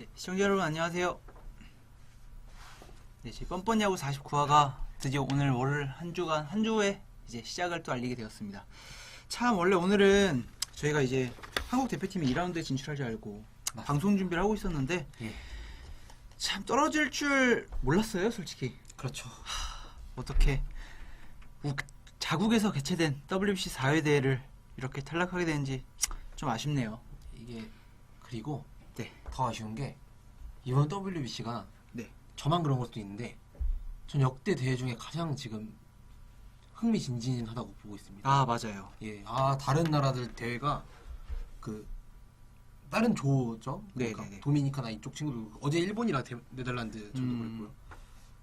네, 시청자 여러분 안녕하세요. 네, 저희 뻔뻔야구 49화가 드디어 오늘 월 한 주의 이제 시작을 또 알리게 되었습니다. 참 원래 오늘은 저희가 이제 한국 대표팀이 2라운드에 진출할 줄 알고 방송 준비를 하고 있었는데 예. 참 떨어질 줄 몰랐어요, 솔직히. 그렇죠. 어떻게 자국에서 개최된 WBC 4회 대회를 이렇게 탈락하게 되는지 좀 아쉽네요. 이게 그리고 네. 더 아쉬운 게 이번 WBC가 네. 저만 그런 것도 있는데 전 역대 대회 중에 가장 지금 흥미진진하다고 보고 있습니다. 아, 맞아요. 예. 다른 나라들 대회가 그 다른 조죠. 그러니까 네네네. 도미니카나 이쪽 친구들 어제 일본이랑 네덜란드 저도 음. 그랬고요.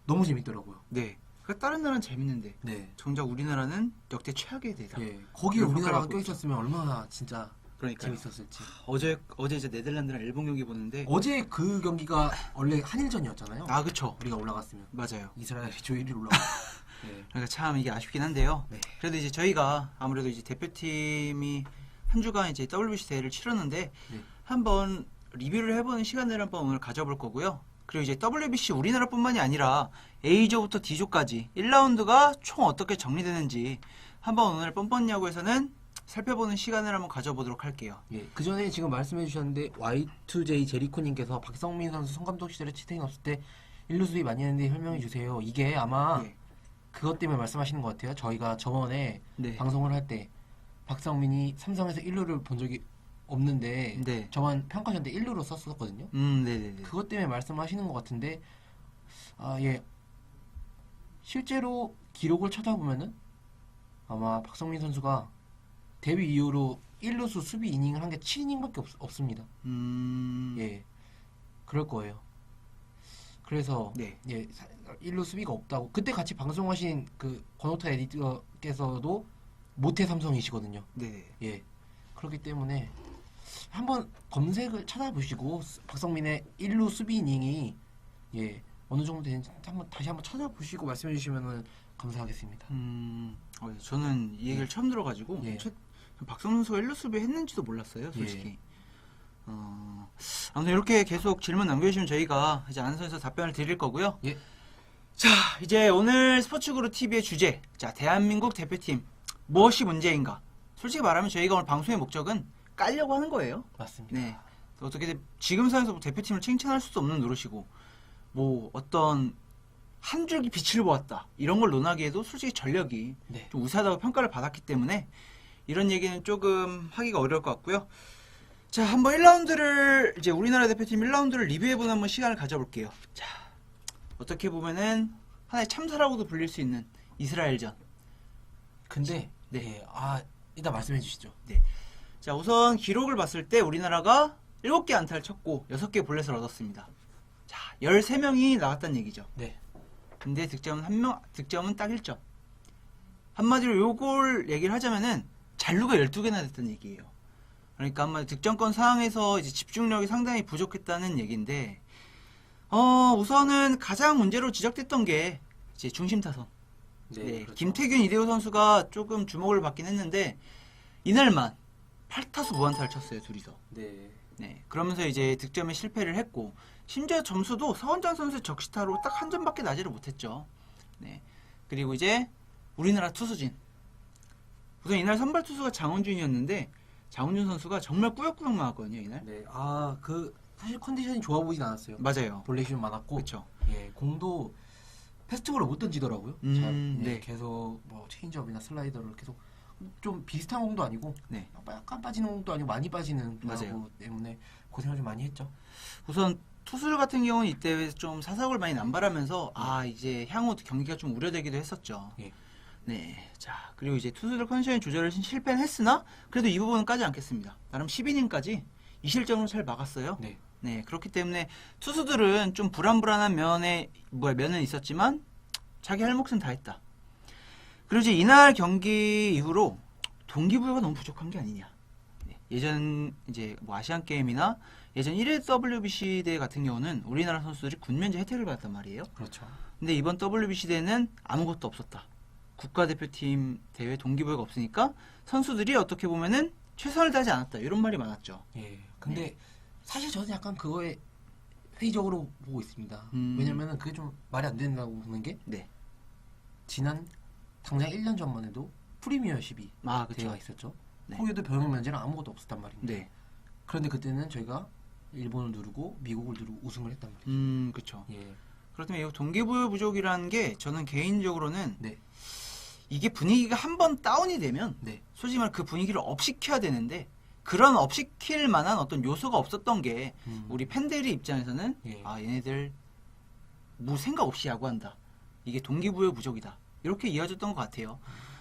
너무 재밌더라고요. 네. 그러니까 다른 나라는 재밌는데 네. 정작 우리나라는 역대 최악의 대회다. 예. 거기에 그런 우리나라가 평가를 받고 껴있었으면 얼마나 진짜 그러니까 재밌었을지. 어제 이제 네덜란드랑 일본 경기 보는데 어제 그 경기가 원래 한일전이었잖아요. 아, 그쵸. 우리가 올라갔으면 맞아요. 이스라엘이 조 1위로 올라갔어요. 네. 그러니까 참 이게 아쉽긴 한데요. 네. 그래도 이제 저희가 아무래도 이제 대표팀이 한 주간 이제 WBC 대회를 치렀는데 네. 한번 리뷰를 해보는 시간을 한번 오늘 가져볼 거고요. 그리고 이제 WBC 우리나라뿐만이 아니라 A조부터 D조까지 1라운드가 총 어떻게 정리되는지 한번 오늘 뻔뻔 야구에서는 살펴보는 시간을 한번 가져보도록 할게요. 예, 그 전에 지금 말씀해 주셨는데 Y2J 제리코님께서 박성민 선수 성감독 시절에 치팅이 없을 때 1루 수비 많이 했는데 설명해 주세요. 이게 아마 네. 그것 때문에 말씀하시는 것 같아요. 저희가 저번에 네. 방송을 할 때 박성민이 삼성에서 1루를 본 적이 없는데 네. 저번 평가전 때 1루로 썼었거든요. 네네네. 그것 때문에 말씀하시는 것 같은데 예, 실제로 기록을 찾아보면은 아마 박성민 선수가 데뷔 이후로 1루수 수비 이닝을 한 게 7이닝밖에 없습니다. 예, 그럴 거예요. 그래서 네. 예, 1루 수비가 없다고 그때 같이 방송하신 그 권호타 에디터께서도 모태 삼성이시거든요. 네네. 예, 그렇기 때문에 한번 검색을 찾아보시고 박성민의 1루 수비 이닝이 예 어느 정도 되는지 다시 한번 찾아보시고 말씀해 주시면 감사하겠습니다. 저는 이 얘기를 처음 들어가지고 예. 박성민 선수가 1루 수비 했는지도 몰랐어요, 솔직히. 아무튼 이렇게 계속 질문 남겨주시면 저희가 이제 안선에서 답변을 드릴 거고요. 예. 자, 이제 오늘 스포츠그룹 TV의 주제, 자, 대한민국 대표팀 무엇이 문제인가? 솔직히 말하면 저희가 오늘 방송의 목적은 깔려고 하는 거예요. 맞습니다. 네. 어떻게 지금 상황에서 대표팀을 칭찬할 수도 없는 노릇이고, 뭐 어떤 한 줄기 빛을 보았다 이런 걸 논하기에도 솔직히 전력이 네. 좀 우세하다고 평가를 받았기 때문에 이런 얘기는 조금 하기가 어려울 것 같고요. 자, 한번 1라운드를 이제 우리나라 대표팀 1라운드를 리뷰해보는 한번 시간을 가져볼게요. 자, 어떻게 보면은 하나의 참사라고도 불릴 수 있는 이스라엘전. 근데 네. 예, 일단 말씀해 주시죠. 자, 우선 기록을 봤을 때 우리나라가 7개 안타를 쳤고 6개 볼넷을 얻었습니다. 자, 13명이 나갔다는 얘기죠. 네. 근데 득점은 딱 1점. 한마디로 요걸 얘기를 하자면은 잔루가 12개나 됐다는 얘기예요. 그러니까 한마디로 득점권 상황에서 이제 집중력이 상당히 부족했다는 얘기인데, 우선은 가장 문제로 지적됐던 게 이제 중심 타선. 네, 그렇죠. 김태균, 이대호 선수가 조금 주목을 받긴 했는데 이날만 8타수 무안타를 쳤어요, 둘이서. 네. 네, 그러면서 이제 득점에 실패를 했고, 심지어 점수도 서원장 선수의 적시타로 딱 한 점밖에 나지를 못했죠. 네, 그리고 이제 우리나라 투수진. 우선 이날 선발 투수가 장원준이었는데 장원준 선수가 정말 꾸역꾸역 나왔거든요, 이날. 네. 사실 컨디션이 좋아 보이진 않았어요. 맞아요. 볼넷이 많았고 그렇죠. 예, 공도 패스트볼을 못 던지더라고요. 네. 계속 뭐 체인지업이나 슬라이더를 계속 좀 비슷한 공도 아니고 네, 약간 빠지는 공도 아니고 많이 빠지는 맞아요. 공이기 때문에 고생을 좀 많이 했죠. 우선 투수들 같은 경우는 이때 좀 사사고를 많이 남발하면서 이제 향후 경기가 좀 우려되기도 했었죠. 예. 네, 자, 그리고 이제 투수들 컨디션 조절을 실패는 했으나 그래도 이 부분은 까지 않겠습니다. 나름 10이닝까지 2실점으로 잘 막았어요. 네. 네, 그렇기 때문에 투수들은 좀 불안불안한 면은 있었지만 자기 할 몫은 다 했다. 그리고 이제 이날 경기 이후로 동기부여가 너무 부족한 게 아니냐. 네, 예전 이제 뭐 아시안 게임이나 예전 1회 WBC 대회 같은 경우는 우리나라 선수들이 군면제 혜택을 받았단 말이에요. 그렇죠. 근데 이번 WBC 대회는 아무것도 없었다. 국가대표팀 대회 동기부여가 없으니까 선수들이 어떻게 보면은 최선을 다하지 않았다. 이런 말이 많았죠. 예. 근데 사실 저는 약간 그거에 회의적으로 보고 있습니다. 왜냐면은 그게 좀 말이 안 된다고 보는 게 네. 지난 당장 1년 전만 해도 프리미어십이 그쵸. 대회가 있었죠. 네. 거기도 병역 면제랑 아무것도 없었단 말입니다. 네. 그런데 그때는 저희가 일본을 누르고 미국을 누르고 우승을 했단 말이죠. 그쵸. 예. 그렇다면 이 동기부여 부족이라는 게 저는 개인적으로는 네. 이게 분위기가 한번 다운이 되면 네. 솔직히 말해 그 분위기를 업시켜야 되는데 그런 업시킬 만한 어떤 요소가 없었던 게 우리 팬들의 입장에서는 예. 얘네들 뭐 생각 없이 야구한다. 이게 동기부여 부족이다. 이렇게 이어졌던 것 같아요.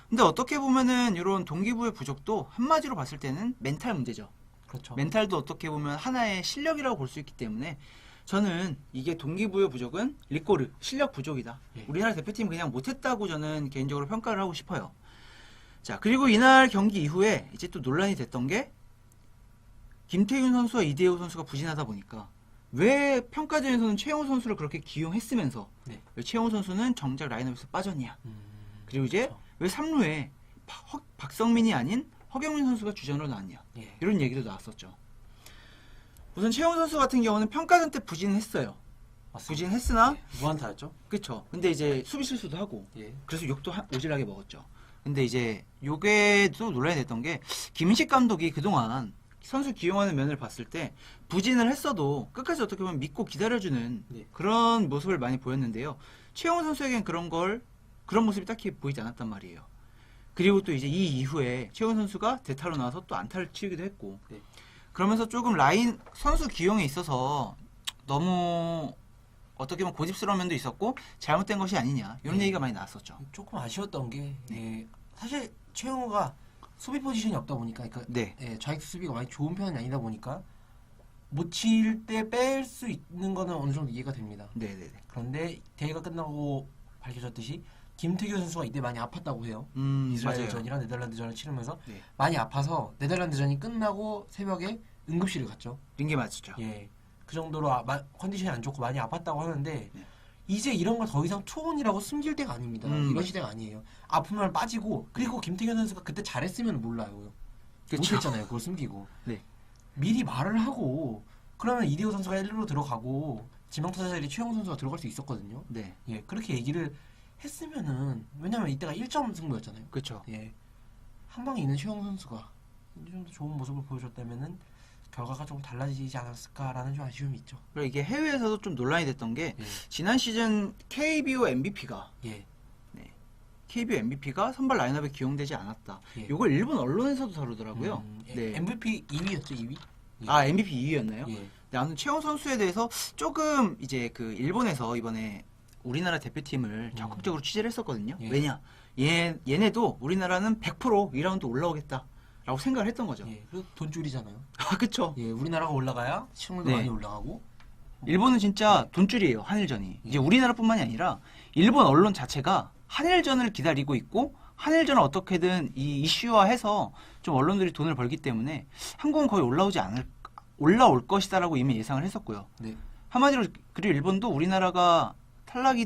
근데 어떻게 보면은 이런 동기부여 부족도 한마디로 봤을 때는 멘탈 문제죠. 그렇죠. 멘탈도 어떻게 보면 하나의 실력이라고 볼 수 있기 때문에 저는 이게 동기부여 부족은 리꼬르 실력 부족이다. 예. 우리나라 대표팀 그냥 못했다고 저는 개인적으로 평가를 하고 싶어요. 자, 그리고 이날 경기 이후에 이제 또 논란이 됐던 게 김태균 선수와 이대호 선수가 부진하다 보니까 왜 평가전에서는 최영호 선수를 그렇게 기용했으면서 네. 왜 최영호 선수는 정작 라인업에서 빠졌냐. 그리고 이제 그렇죠. 왜 3루에 박성민이 아닌 허경민 선수가 주전으로 나왔냐. 예. 이런 얘기도 나왔었죠. 우선 최영호 선수 같은 경우는 평가전 때 부진했어요. 맞습니다. 부진했으나 예. 무안타였죠. 그쵸. 근데 이제 수비 실수도 하고 예. 그래서 욕도 오질하게 먹었죠. 근데 이제 요게도 논란이 됐던 게 김인식 감독이 그동안 선수 기용하는 면을 봤을 때 부진을 했어도 끝까지 어떻게 보면 믿고 기다려주는 네. 그런 모습을 많이 보였는데요. 최영호 선수에겐 그런 모습이 딱히 보이지 않았단 말이에요. 그리고 또 이제 이 이후에 최영호 선수가 대타로 나와서 또 안타를 치기도 했고 네. 그러면서 조금 라인 선수 기용에 있어서 너무 어떻게 보면 고집스러운 면도 있었고 잘못된 것이 아니냐 이런 네. 얘기가 많이 나왔었죠. 조금 아쉬웠던 게 네. 예, 사실 최영호가 수비 포지션이 없다 보니까 그러니까 네. 예, 좌익 수비가 많이 좋은 편이 아니다 보니까 못 칠 때 뺄 수 있는 거는 어느 정도 이해가 됩니다. 네네네. 그런데 대회가 끝나고 밝혀졌듯이 김태균 선수가 이때 많이 아팠다고 해요. 맞아요. 이스라엘전이랑 네덜란드전을 치르면서 네. 많이 아파서 네덜란드전이 끝나고 새벽에 응급실을 갔죠. 링게 맞았죠. 예, 그 정도로 컨디션이 안 좋고 많이 아팠다고 하는데 네. 이제 이런 걸 더 이상 투혼이라고 숨길 때가 아닙니다. 이런 시대가 아니에요. 아프면 빠지고 그리고 김태균 선수가 그때 잘했으면 몰라요. 그쵸. 못했잖아요. 그걸 숨기고 네. 미리 말을 하고 그러면 이대호 선수가 1루로 들어가고 지명타자 자리 최영호 선수가 들어갈 수 있었거든요. 네. 예, 그렇게 얘기를 했으면은 왜냐면 이때가 1점 승부였잖아요. 그렇죠. 예, 한 방에 있는 최영호 선수가 좀 더 좋은 모습을 보여줬다면은 결과가 좀 달라지지 않았을까라는 좀 아쉬움이 있죠. 그리고 이게 해외에서도 좀 논란이 됐던 게 예, 지난 시즌 KBO MVP가 예, 선발 라인업에 기용되지 않았다. 예. 이걸 일본 언론에서도 다루더라고요. 예, 네. MVP 2위였죠, 2위? 예. 아 MVP 2위였나요? 예, 나는 최영 선수에 대해서 조금 이제 그 일본에서 이번에 우리나라 대표팀을 적극적으로 취재를 했었거든요. 예. 왜냐? 얘네도 우리나라는 100% 2라운드 올라오겠다라고 생각을 했던 거죠. 예, 그 돈줄이잖아요. 아 그쵸. 예, 우리나라가 올라가야 시청률도 네. 많이 올라가고. 일본은 진짜 네. 돈줄이에요. 한일전이. 예. 이제 우리나라뿐만이 아니라 일본 언론 자체가 한일전을 기다리고 있고 한일전을 어떻게든 이 이슈화해서 좀 언론들이 돈을 벌기 때문에 한국은 거의 올라올 것이다라고 이미 예상을 했었고요. 네. 한마디로 그리고 일본도 우리나라가 탈락이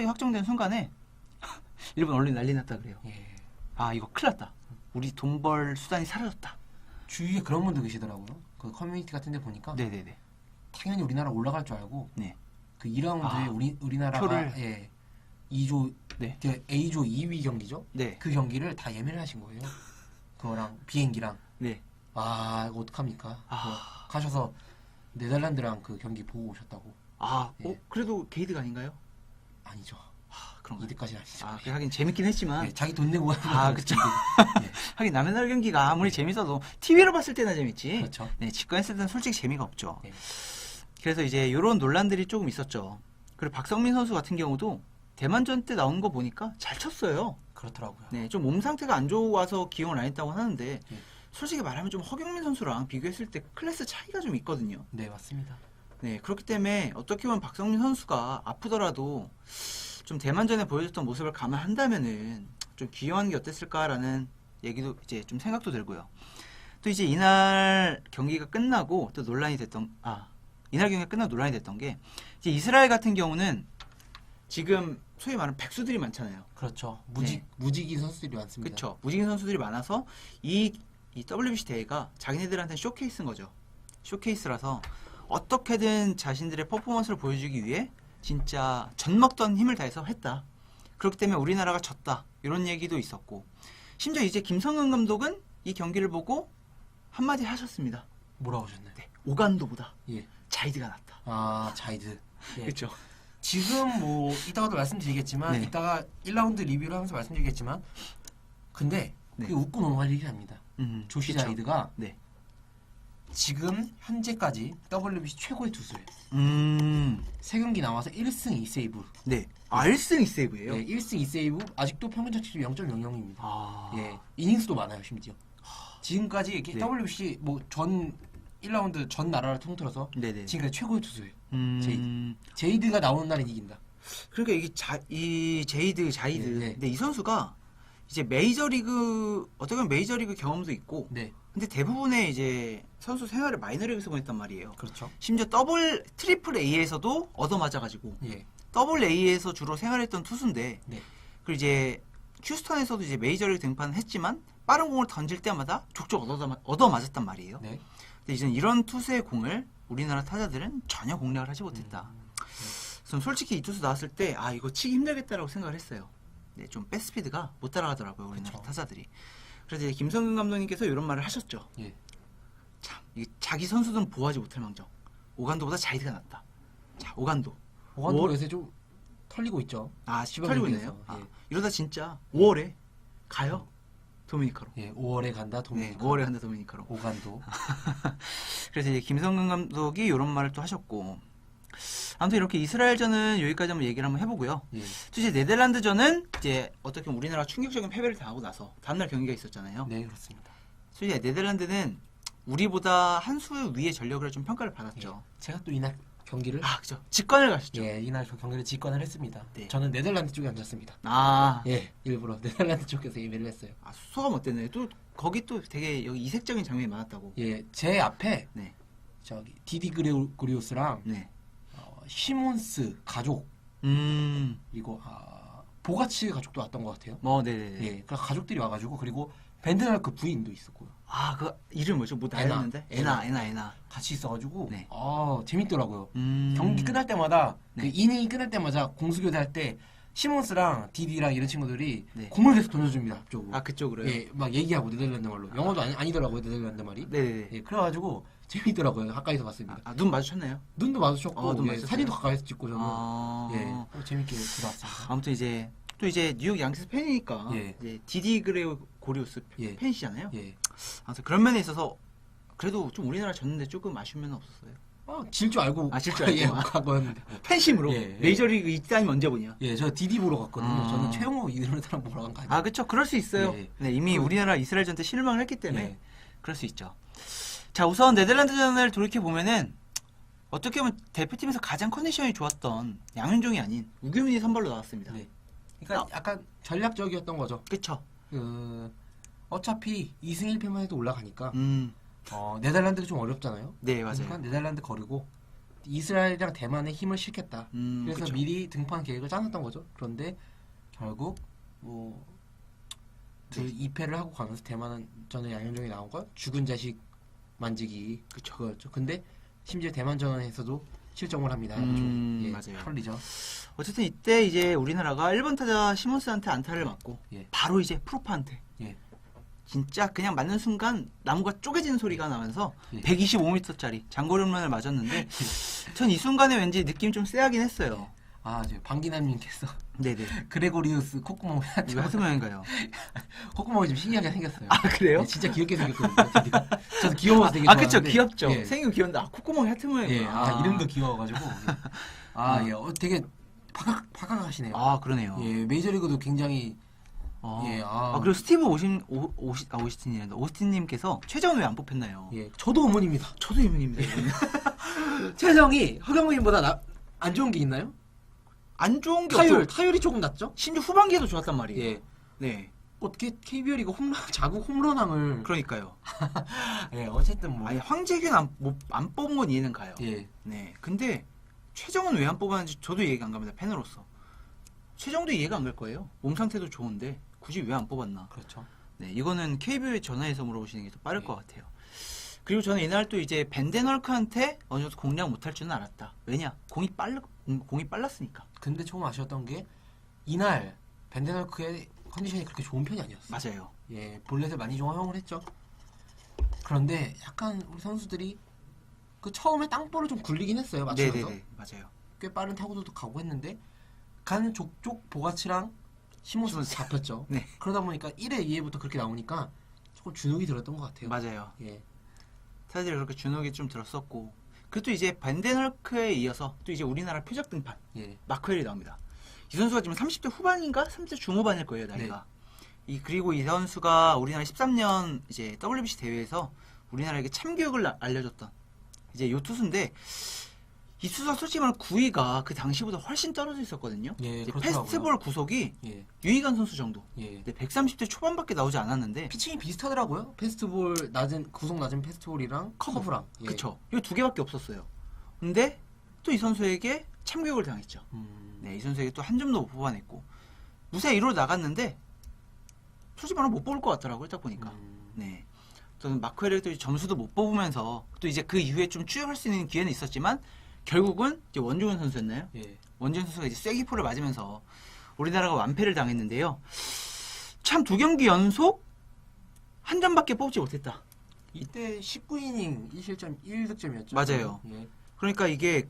확정된 순간에 일본 언론이 난리 났다 그래요. 예. 아 이거 큰일 났다. 우리 돈 벌 수단이 사라졌다. 주위에 그런 분들 계시더라고요. 그 커뮤니티 같은 데 보니까 네네네. 당연히 우리나라 올라갈 줄 알고 네. 그 2라운드에 아, 우리나라가 표를- 예, 2조 네. A조 2위 경기죠. 네. 그 경기를 다 예매를 하신 거예요. 그거랑 비행기랑. 네. 아, 이거 어떡합니까? 아. 그거 가셔서 네덜란드랑 그 경기 보고 오셨다고. 아, 예. 그래도 게이드가 아닌가요? 아니죠. 아, 그런가요? 이득까지는 아니죠. 아, 하긴 재밌긴 했지만 예, 자기 돈 내고 하는 아, 거죠. 그쵸. 예, 하긴 남의 나라 경기가 아무리 재밌어도 TV로 봤을 때나 재밌지. 그렇죠. 네, 직관했을 때는 솔직히 재미가 없죠. 예. 그래서 이제 이런 논란들이 조금 있었죠. 그리고 박성민 선수 같은 경우도 대만전 때 나온 거 보니까 잘 쳤어요. 그렇더라고요. 네, 좀 몸 상태가 안 좋아서 기용을 안 했다고 하는데 예. 솔직히 말하면 좀 허경민 선수랑 비교했을 때 클래스 차이가 좀 있거든요. 네, 맞습니다. 네, 그렇기 때문에 어떻게 보면 박성민 선수가 아프더라도 좀 대만전에 보여줬던 모습을 감안한다면은 좀 기용하는 게 어땠을까라는 얘기도 이제 좀 생각도 들고요. 또 이제 이날 경기가 끝나고 또 이날 경기가 끝나고 논란이 됐던 게 이제 이스라엘 같은 경우는 지금 소위 말하는 백수들이 많잖아요. 그렇죠. 네. 무직이 선수들이 많습니다. 그렇죠. 무직인 선수들이 많아서 이 WBC 대회가 자기네들한테는 쇼케이스인 거죠. 쇼케이스라서 어떻게든 자신들의 퍼포먼스를 보여주기 위해 진짜 젖먹던 힘을 다해서 했다. 그렇기 때문에 우리나라가 졌다. 이런 얘기도 있었고 심지어 이제 김성근 감독은 이 경기를 보고 한마디 하셨습니다. 뭐라고 하셨나요? 네, 오간도보다 예. 자이드가 낫다. 아, 자이드. 예. 그렇죠. 지금 뭐 이따가도 말씀드리겠지만 네. 이따가 1라운드 리뷰를 하면서 말씀드리겠지만 근데 네. 그게 웃고 넘어갈 일이 아닙니다. 조시 그쵸. 자이드가 네. 지금 현재까지 WBC 최고의 투수예요. 3경기 나와서 1승 2세이브. 네. 아, 1승 2세이브예요. 예, 1승 2세이브 아직도 평균 자책점 0.00입니다. 아. 예, 이닝수도 많아요, 심지어. 지금까지 이렇게 네. WBC 뭐 전 1라운드 전 나라를 통틀어서 네네. 지금까지 최고의 투수예요. 음. 제이드가 나오는 날은 이긴다. 그러니까 이게 자이드. 네. 근데 이 선수가 이제 메이저리그 어떻게 보면 메이저리그 경험도 있고 네, 근데 대부분의 이제 선수 생활을 마이너리그에서 보냈단 말이에요. 그렇죠. 심지어 트리플 A에서도 얻어맞아가지고 예, 더블 A에서 주로 생활했던 투수인데 네, 그리고 이제 휴스턴에서도 이제 메이저리그 등판을 했지만 빠른 공을 던질 때마다 족족 얻어맞았단 말이에요. 네. 근데 이제 이런 투수의 공을 우리나라 타자들은 전혀 공략을 하지 못했다. 전 솔직히 이 투수 나왔을 때 아 이거 치기 힘들겠다라고 생각을 했어요. 네, 좀 백스피드가 못 따라가더라고요 우리나라 그쵸. 타자들이. 그래서 이제 김성근 감독님께서 이런 말을 하셨죠. 예. 참, 이게 자기 선수들은 보호하지 못할 망정. 오간도보다 자이드가 낫다. 자, 오간도. 오간도 오- 요새 좀 털리고 있죠. 아, 시범 털리고 경기에서, 있네요. 아, 예. 이러다 진짜 5월에 가요. 도미니카로. 예, 5월에 간다 네, 도미니카. 5월에 간다 도미니카로. 오간도. 그래서 이제 김성근 감독이 이런 말을 또 하셨고. 아무튼 이렇게 이스라엘전은 여기까지 한번 얘기를 한번 해보고요. 예. 또 이제 네덜란드전은 이제 어떻게 보면 우리나라 충격적인 패배를 당하고 나서 다음날 경기가 있었잖아요. 네, 그렇습니다. 솔직히 네덜란드는 우리보다 한 수 위의 전력을 좀 평가를 받았죠. 제가 또 이날 경기를 아, 그죠. 직관을 가셨죠. 예, 이날 경기를 직관을 했습니다. 네. 저는 네덜란드 쪽에 앉았습니다. 아, 예, 일부러 네덜란드 쪽에서 예매를 했어요. 아, 소감 어땠나요? 또 거기 또 되게 여기 이색적인 장면이 많았다고. 예, 제 앞에 네, 저기 디디 그리오스랑 네. 시몬스 가족 그리고 보가치 가족도 왔던 것 같아요. 네네네. 예, 그 가족들이 와가지고 그리고 벤드날크 부인도 있었고요. 아, 그 이름 뭐죠? 뭐 나였는데? 에나. 같이 있어가지고 네. 재밌더라고요. 음. 경기 끝날 때마다 네. 그 이닝이 끝날 때마다 공수교대 할 때 시몬스랑 디디랑 이런 친구들이 네. 공을 계속 던져줍니다. 앞쪽으로. 아, 그쪽으로요? 예, 막 얘기하고 네덜란드 말로. 영어도 아니더라고요 네덜란드 말이. 네네네. 예, 그래가지고 재밌더라고요. 가까이서 봤습니다. 아, 눈 마주쳤나요? 눈도 마주쳤고 눈 예, 마주쳤어요? 사진도 가까이서 찍고 저는 아. 예, 재밌게 들어왔습니다. 아무튼 이제 또 이제 뉴욕 양키스 팬이니까 예. 이제 디디 고리오스 예. 팬이시잖아요. 예, 아무튼 그런 면에 있어서 그래도 좀 우리나라 졌는데 조금 아쉬운 면은 없었어요. 질 줄 알고 질 줄 알고. 예, 간 거였는데. 팬심으로 예. 메이저리그 이따임 언제 보냐? 예, 저 디디 보러 갔거든요. 아. 저는 최영호 이런 사람 보러 간 거 아니에요. 아, 그쵸. 그럴 수 있어요. 예. 네, 이미 우리나라 이스라엘전 때 실망을 했기 때문에 예. 그럴 수 있죠. 자, 우선 네덜란드전을 돌이켜보면은 어떻게 보면 대표팀에서 가장 컨디션이 좋았던 양윤종이 아닌 우규민이 선발로 나왔습니다. 네. 그러니까 약간 전략적이었던 거죠. 그쵸? 어차피 2승 1패만 해도 올라가니까 네덜란드가 좀 어렵잖아요. 네, 그러니까 맞아요. 네덜란드 거르고 이스라엘이랑 대만의 힘을 실겠다. 그래서 그쵸. 미리 등판 계획을 짜놨던 거죠. 그런데 결국 뭐 네. 2패를 하고 가면서 대만은 전에 양현종이 나온 거 죽은 자식 만지기 그쵸. 그거였죠. 근데 심지어 대만전에서도 실점을 합니다. 예, 맞아요. 털리죠. 어쨌든 이때 이제 우리나라가 1번 타자 시몬스한테 안타를 맞고 예. 바로 이제 프로파한테 예. 진짜 그냥 맞는 순간 나무가 쪼개지는 소리가 나면서 예. 125m짜리 장거리 홈런을 맞았는데 전 이 순간에 왠지 느낌 좀 쎄하긴 했어요. 저 방기남님께서 네네. 그레고리우스 콧구멍 이거 하트 모양인가요? 콧구멍이 좀 신기하게 생겼어요. 아, 그래요? 네, 진짜 귀엽게 생겼거든요. 드디어. 저도 귀여워서 되게 아, 그쵸. 좋아하는데. 귀엽죠. 예. 생긴 거 귀여운데, 콧구멍이 하트 모양이구나. 이름도 귀여워가지고. 예. 되게 파각하시네요. 그러네요. 예, 메이저리그도 굉장히 그리고 스티브 오시틴이란다. 오스틴님께서 최정은 왜 안 뽑혔나요? 예, 저도 어머니입니다. 저도 이문입니다. 이거는. 최정이 허경민보다 안 좋은 게 있나요? 안 좋은 게 없죠. 타율이 조금 낮죠? 심지어 후반기에도 좋았단 말이에요. 예. 네. 어떻게 KBO리가 자국 홈런왕을 그러니까요. 예, 어쨌든 뭐 아니 황재균 안 뽑은 건 이해는 가요. 예. 네. 근데 최정은 왜 안 뽑았는지 저도 이해가 안 갑니다. 팬으로서. 최정도 이해가 안 갈 거예요. 몸 상태도 좋은데 굳이 왜 안 뽑았나. 그렇죠. 네. 이거는 KBO에 전화해서 물어보시는 게 더 빠를 예. 것 같아요. 그리고 저는 이날 또 이제 벤데널크한테 어느 정도 공략 못할 줄은 알았다. 왜냐? 공이 빨랐으니까. 근데 조금 아쉬웠던 게 이날 벤데널크의 컨디션이 그렇게 좋은 편이 아니었어요. 맞아요. 예, 볼넷을 많이 좀 허용을 했죠. 그런데 약간 우리 선수들이 그 처음에 땅볼을 좀 굴리긴 했어요. 맞추면서. 네네네. 맞아요. 꽤 빠른 타구도 가고 했는데 간 족족 보가치랑 시몬스 잡혔죠. 네. 그러다 보니까 1회 2회부터 그렇게 나오니까 조금 주눅이 들었던 것 같아요. 맞아요. 예. 사실 그렇게 주눅이 좀 들었었고, 그리고 또 이제 벤데널크에 이어서 또 이제 우리나라 표적 등판 예. 마크웰이 나옵니다. 이 선수가 지금 30대 후반인가 30대 중후반일 거예요, 나이가. 그리고 이 선수가 우리나라 13년 이제 WBC 대회에서 우리나라에게 참교육을 알려줬던 이제 요 투수인데, 이 투수가 솔직히 말하면 구위가 그 당시보다 훨씬 떨어져 있었거든요. 예, 이제 그렇더라고요. 페스트볼 구속이 예. 유희관 선수 정도. 예. 130대 초반밖에 나오지 않았는데, 피칭이 비슷하더라고요. 페스트볼 낮은 구속 낮은 페스트볼이랑 커브랑. 예. 그쵸. 이거 두 개밖에 없었어요. 근데 또 이 선수에게 참교육을 당했죠. 네, 이 선수에게 또 한 점도 못 뽑아냈고, 무사히 1루 나갔는데 솔직히 말하면 못 뽑을 것 같더라고요, 딱 보니까. 네. 저는 마크웰의 또 점수도 못 뽑으면서 또 이제 그 이후에 좀 추격할 수 있는 기회는 있었지만, 결국은 이제 원종현 선수였나요? 예. 원종현 선수가 이제 쐐기포를 맞으면서 우리나라가 완패를 당했는데요. 참 2경기 연속 한 점밖에 뽑지 못했다. 이때 19이닝 1실점 1득점이었죠. 맞아요. 예. 그러니까 이게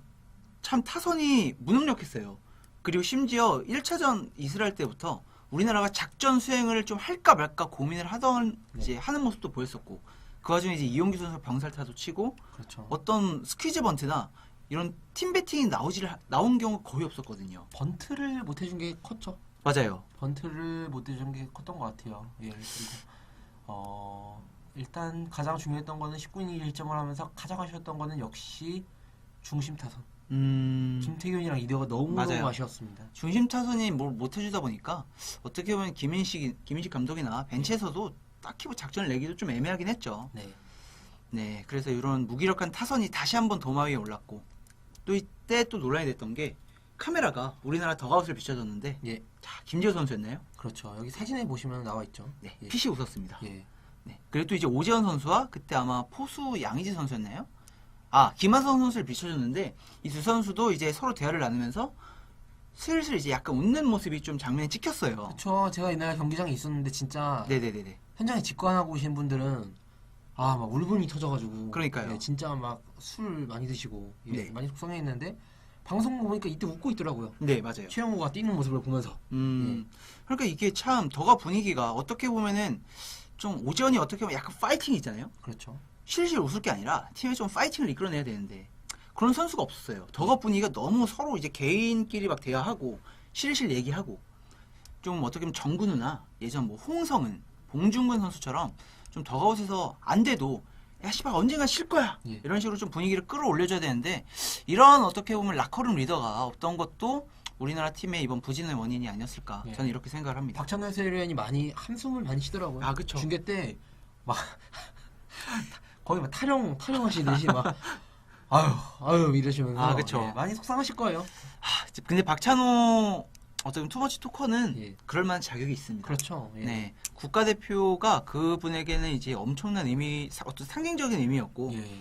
참 타선이 무능력했어요. 그리고 심지어 1차전 이스라엘 때부터 우리나라가 작전 수행을 좀 할까 말까 고민을 하던 이제 하는 모습도 보였었고, 그 와중에 이제 이용규 선수가 병살타도 치고, 그렇죠. 어떤 스퀴즈 번트나 이런 팀 배팅이 나온 경우가 거의 없었거든요. 번트를 못 해준 게 컸죠. 맞아요. 번트를 못 해준 게 컸던 것 같아요. 예. 그리고 일단 가장 중요했던 거는 19이닝 1점을 하면서 가져가셨던 거는 역시 중심 타선. 김태균이랑 이대호가 너무 맞아요. 아쉬웠습니다. 중심 타선이 뭘 못 해주다 보니까 어떻게 보면 김인식 감독이나 벤치에서도 딱히 뭐 작전을 내기도 좀 애매하긴 했죠. 네. 네, 그래서 이런 무기력한 타선이 다시 한번 도마 위에 올랐고, 또 이때 또 논란이 됐던 게 카메라가 우리나라 덕아웃을 비춰줬는데, 예. 자, 김지호 선수였나요? 그렇죠. 여기 사진에 보시면 나와 있죠. 네, 예. 핏이 웃었습니다. 예. 네, 그리고 또 이제 오재현 선수와 그때 아마 포수 양의지 선수였나요? 김하성 선수를 비춰줬는데, 이 두 선수도 이제 서로 대화를 나누면서 슬슬 이제 약간 웃는 모습이 좀 장면에 찍혔어요. 그렇죠. 제가 이날 경기장에 있었는데 진짜 네네네네. 현장에 직관하고 오신 분들은 막 울분이 터져가지고 그러니까요. 예, 진짜 막 술 많이 드시고 예, 네. 많이 속상해했는데 방송 보니까 이때 웃고 있더라고요. 네, 맞아요. 최영우가 뛰는 모습을 보면서 그러니까 이게 참 덕아 분위기가 어떻게 보면은 좀 오재현이 어떻게 보면 약간 파이팅이 있잖아요. 그렇죠. 실실 웃을 게 아니라 팀에 좀 파이팅을 이끌어내야 되는데 그런 선수가 없었어요. 덕아 분위기가 너무 서로 이제 개인끼리 막 대화하고 실실 얘기하고, 좀 어떻게 보면 정근우나 예전 뭐 홍성은, 봉중근 선수처럼 좀 덕아웃에서 안 돼도 야 씨발 언젠가 쉴 거야 예. 이런 식으로 좀 분위기를 끌어올려줘야 되는데, 이런 어떻게 보면 라커룸 리더가 없던 것도 우리나라 팀의 이번 부진의 원인이 아니었을까, 예. 저는 이렇게 생각을 합니다. 박찬호 해설위원이 많이 한숨을 많이 쉬더라고요. 그쵸. 중계 때 막 거의 막 타령하시듯이 막 아유 이러시면서 그쵸. 예, 많이 속상하실 거예요. 근데 박찬호 어떻게 보면 투머치 토커는 예. 그럴 만한 자격이 있습니다. 그렇죠. 예. 네, 국가대표가 그분에게는 이제 엄청난 의미, 어떤 상징적인 의미였고, 예.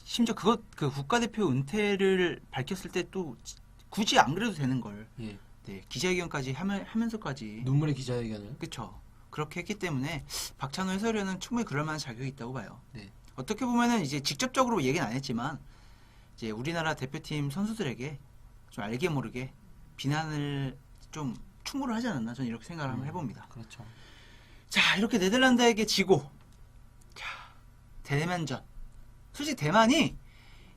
심지어 그 국가대표 은퇴를 밝혔을 때 또 굳이 안 그래도 되는 걸, 예. 네, 기자회견까지 하면서까지, 눈물의 기자회견을. 그쵸. 그렇게 했기 때문에 박찬호 해설위원은 충분히 그럴 만한 자격이 있다고 봐요. 네. 어떻게 보면은 이제 직접적으로 얘기는 안 했지만, 이제 우리나라 대표팀 선수들에게 좀 알게 모르게 비난을 좀 충고를 하지 않았나, 저는 이렇게 생각을 한번 해봅니다. 그렇죠. 자, 이렇게 네덜란드에게 지고, 자, 대만전. 솔직히 대만이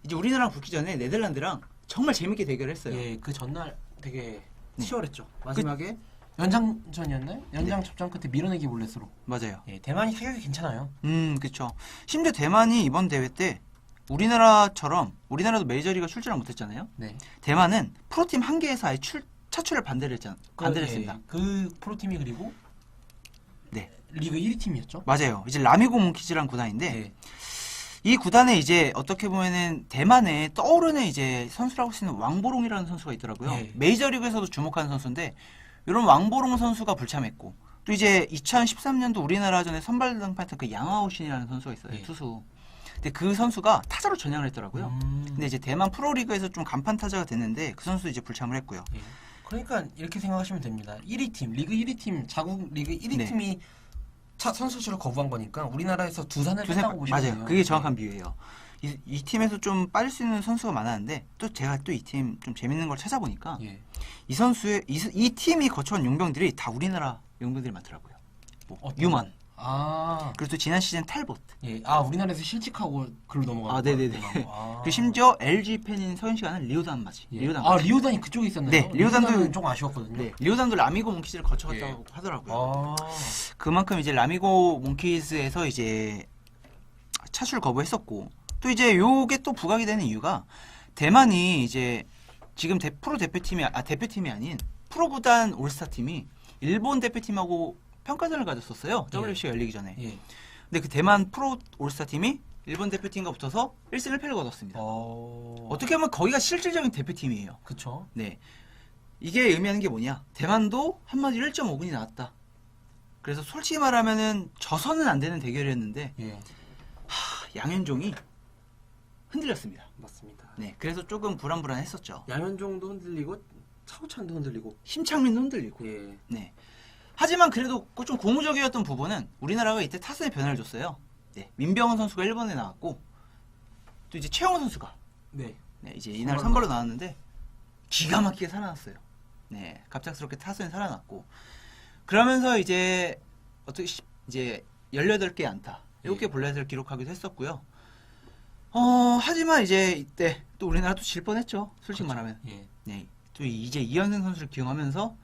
이제 우리나라랑 붙기 전에 네덜란드랑 정말 재밌게 대결했어요. 예, 그 전날 되게 네. 치열했죠. 마지막에 연장전이었나요? 연장 네. 접전 끝에 밀어내기 볼넷으로. 맞아요. 예, 대만이 타격이 괜찮아요. 그쵸. 심지어 대만이 이번 대회 때 우리나라처럼, 우리나라도 메이저리그 출전을 못했잖아요. 네. 대만은 프로팀 한 개에서 아예 차출을 반대를 했습니다. 그 프로팀이 그리고 네. 리그 1위 팀이었죠. 맞아요. 이제 라미고 몽키즈라는 구단인데, 네. 이 구단에 이제 어떻게 보면은 대만에 떠오르는 이제 선수라고 할 수 있는 왕보롱이라는 선수가 있더라고요. 예. 메이저리그에서도 주목하는 선수인데, 이런 왕보롱 선수가 불참했고, 또 이제 2013년도 우리나라전에 선발 등판했던 그 양아오신이라는 선수가 있어요. 예. 투수. 근데 그 선수가 타자로 전향을 했더라고요. 음. 근데 이제 대만 프로리그에서 좀 간판 타자가 됐는데 그 선수 이제 불참을 했고요. 예. 그러니까 이렇게 생각하시면 됩니다. 1위 팀, 리그 1위 팀, 자국 리그 1위 네. 팀이 선수 수를 거부한 거니까 우리나라에서 두산을 두산- 뺐다고 보시면 돼요. 맞아요. 그게 정확한 비유예요. 이 팀에서 좀 빠질 수 있는 선수가 많았는데 또 제가 또 이 팀 좀 재밌는 걸 찾아보니까 예. 이 선수의 이 팀이 거쳐온 용병들이 다 우리나라 용병들이 많더라고요. 뭐 어떤- 유만 아, 그리고 또 지난 시즌 탈봇 예. 아, 우리나라에서 실직하고 글로 넘어가는 아, 네네네. 아. 그리고 심지어 LG 팬인 서현 씨가 하는 리오단 맞지? 예. 리오단 아, 맞지? 리오단이 그쪽에 있었나요? 네, 리오단도- 좀 아쉬웠거든요. 네, 리오단도 라미고 몽키즈를 거쳐갔다고 예. 하더라고요. 아. 그만큼 이제 라미고 몽키즈에서 이제 차출 거부했었고 또 이제 요게 또 부각이 되는 이유가 대만이 이제 지금 프로 대표팀이 아닌 프로 구단 올스타 팀이 일본 대표팀하고 평가전을 가졌었어요. 예. WBC가 열리기 전에. 예. 근데 그 대만 프로 올스타 팀이 일본 대표팀과 붙어서 1승 1패를 거뒀습니다. 어떻게 보면 거기가 실질적인 대표팀이에요. 그쵸. 네. 이게 의미하는 게 뭐냐? 대만도 한마디로 1.5군이 나왔다. 그래서 솔직히 말하면은 져서는 안 되는 대결이었는데 예. 양현종이 흔들렸습니다. 맞습니다. 네. 그래서 조금 불안불안했었죠. 양현종도 흔들리고 차우찬도 흔들리고. 심창민도 흔들리고. 예. 네. 하지만 그래도 좀 고무적이었던 부분은 우리나라가 이때 타선에 변화를 줬어요. 네. 민병헌 선수가 1번에 나왔고 또 이제 최영호 선수가 네. 네, 이제 이날 선발로. 3번으로 나왔는데 기가 막히게 살아났어요. 네, 갑작스럽게 타선에 살아났고 그러면서 이제 이제 18개의 안타, 7개 예. 볼넷을 기록하기도 했었고요. 하지만 이제 이때 또 우리나라 또 질 뻔했죠. 솔직히 그렇죠. 말하면. 예. 네, 또 이제 이현승 선수를 기용하면서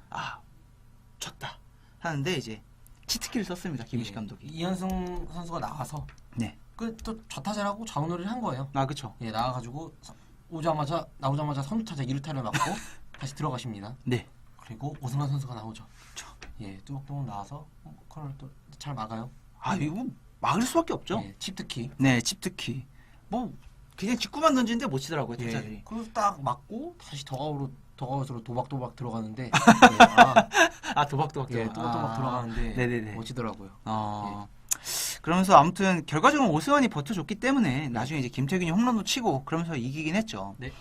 졌다 하는데 이제 치트키를 썼습니다. 김희식 예. 감독이. 이현승 선수가 나와서 네, 또 좌타자라고 좌우놀이를 한 거예요. 그쵸. 예, 나와가지고 나오자마자 선두타자 2루타를 맞고 다시 들어가십니다. 네, 그리고 오승환 선수가 나오죠. 예, 뚜벅뚜벅 나와서 코너를 또 잘 막아요. 이거 막을 수밖에 없죠. 예, 칩트키. 네, 칩트키. 뭐 그냥 직구만 던지는데 못 치더라고요, 예, 타자들이. 그리고 딱 맞고 다시 더가웃으로 도박도박 들어가는데 예, 도박도박. 또박또박 들어가는데 네네네. 멋지더라고요. 그러면서 아무튼 결과적으로 오승환이 버텨줬기 때문에 나중에 이제 김태균이 홈런도 치고 그러면서 이기긴 했죠. 네.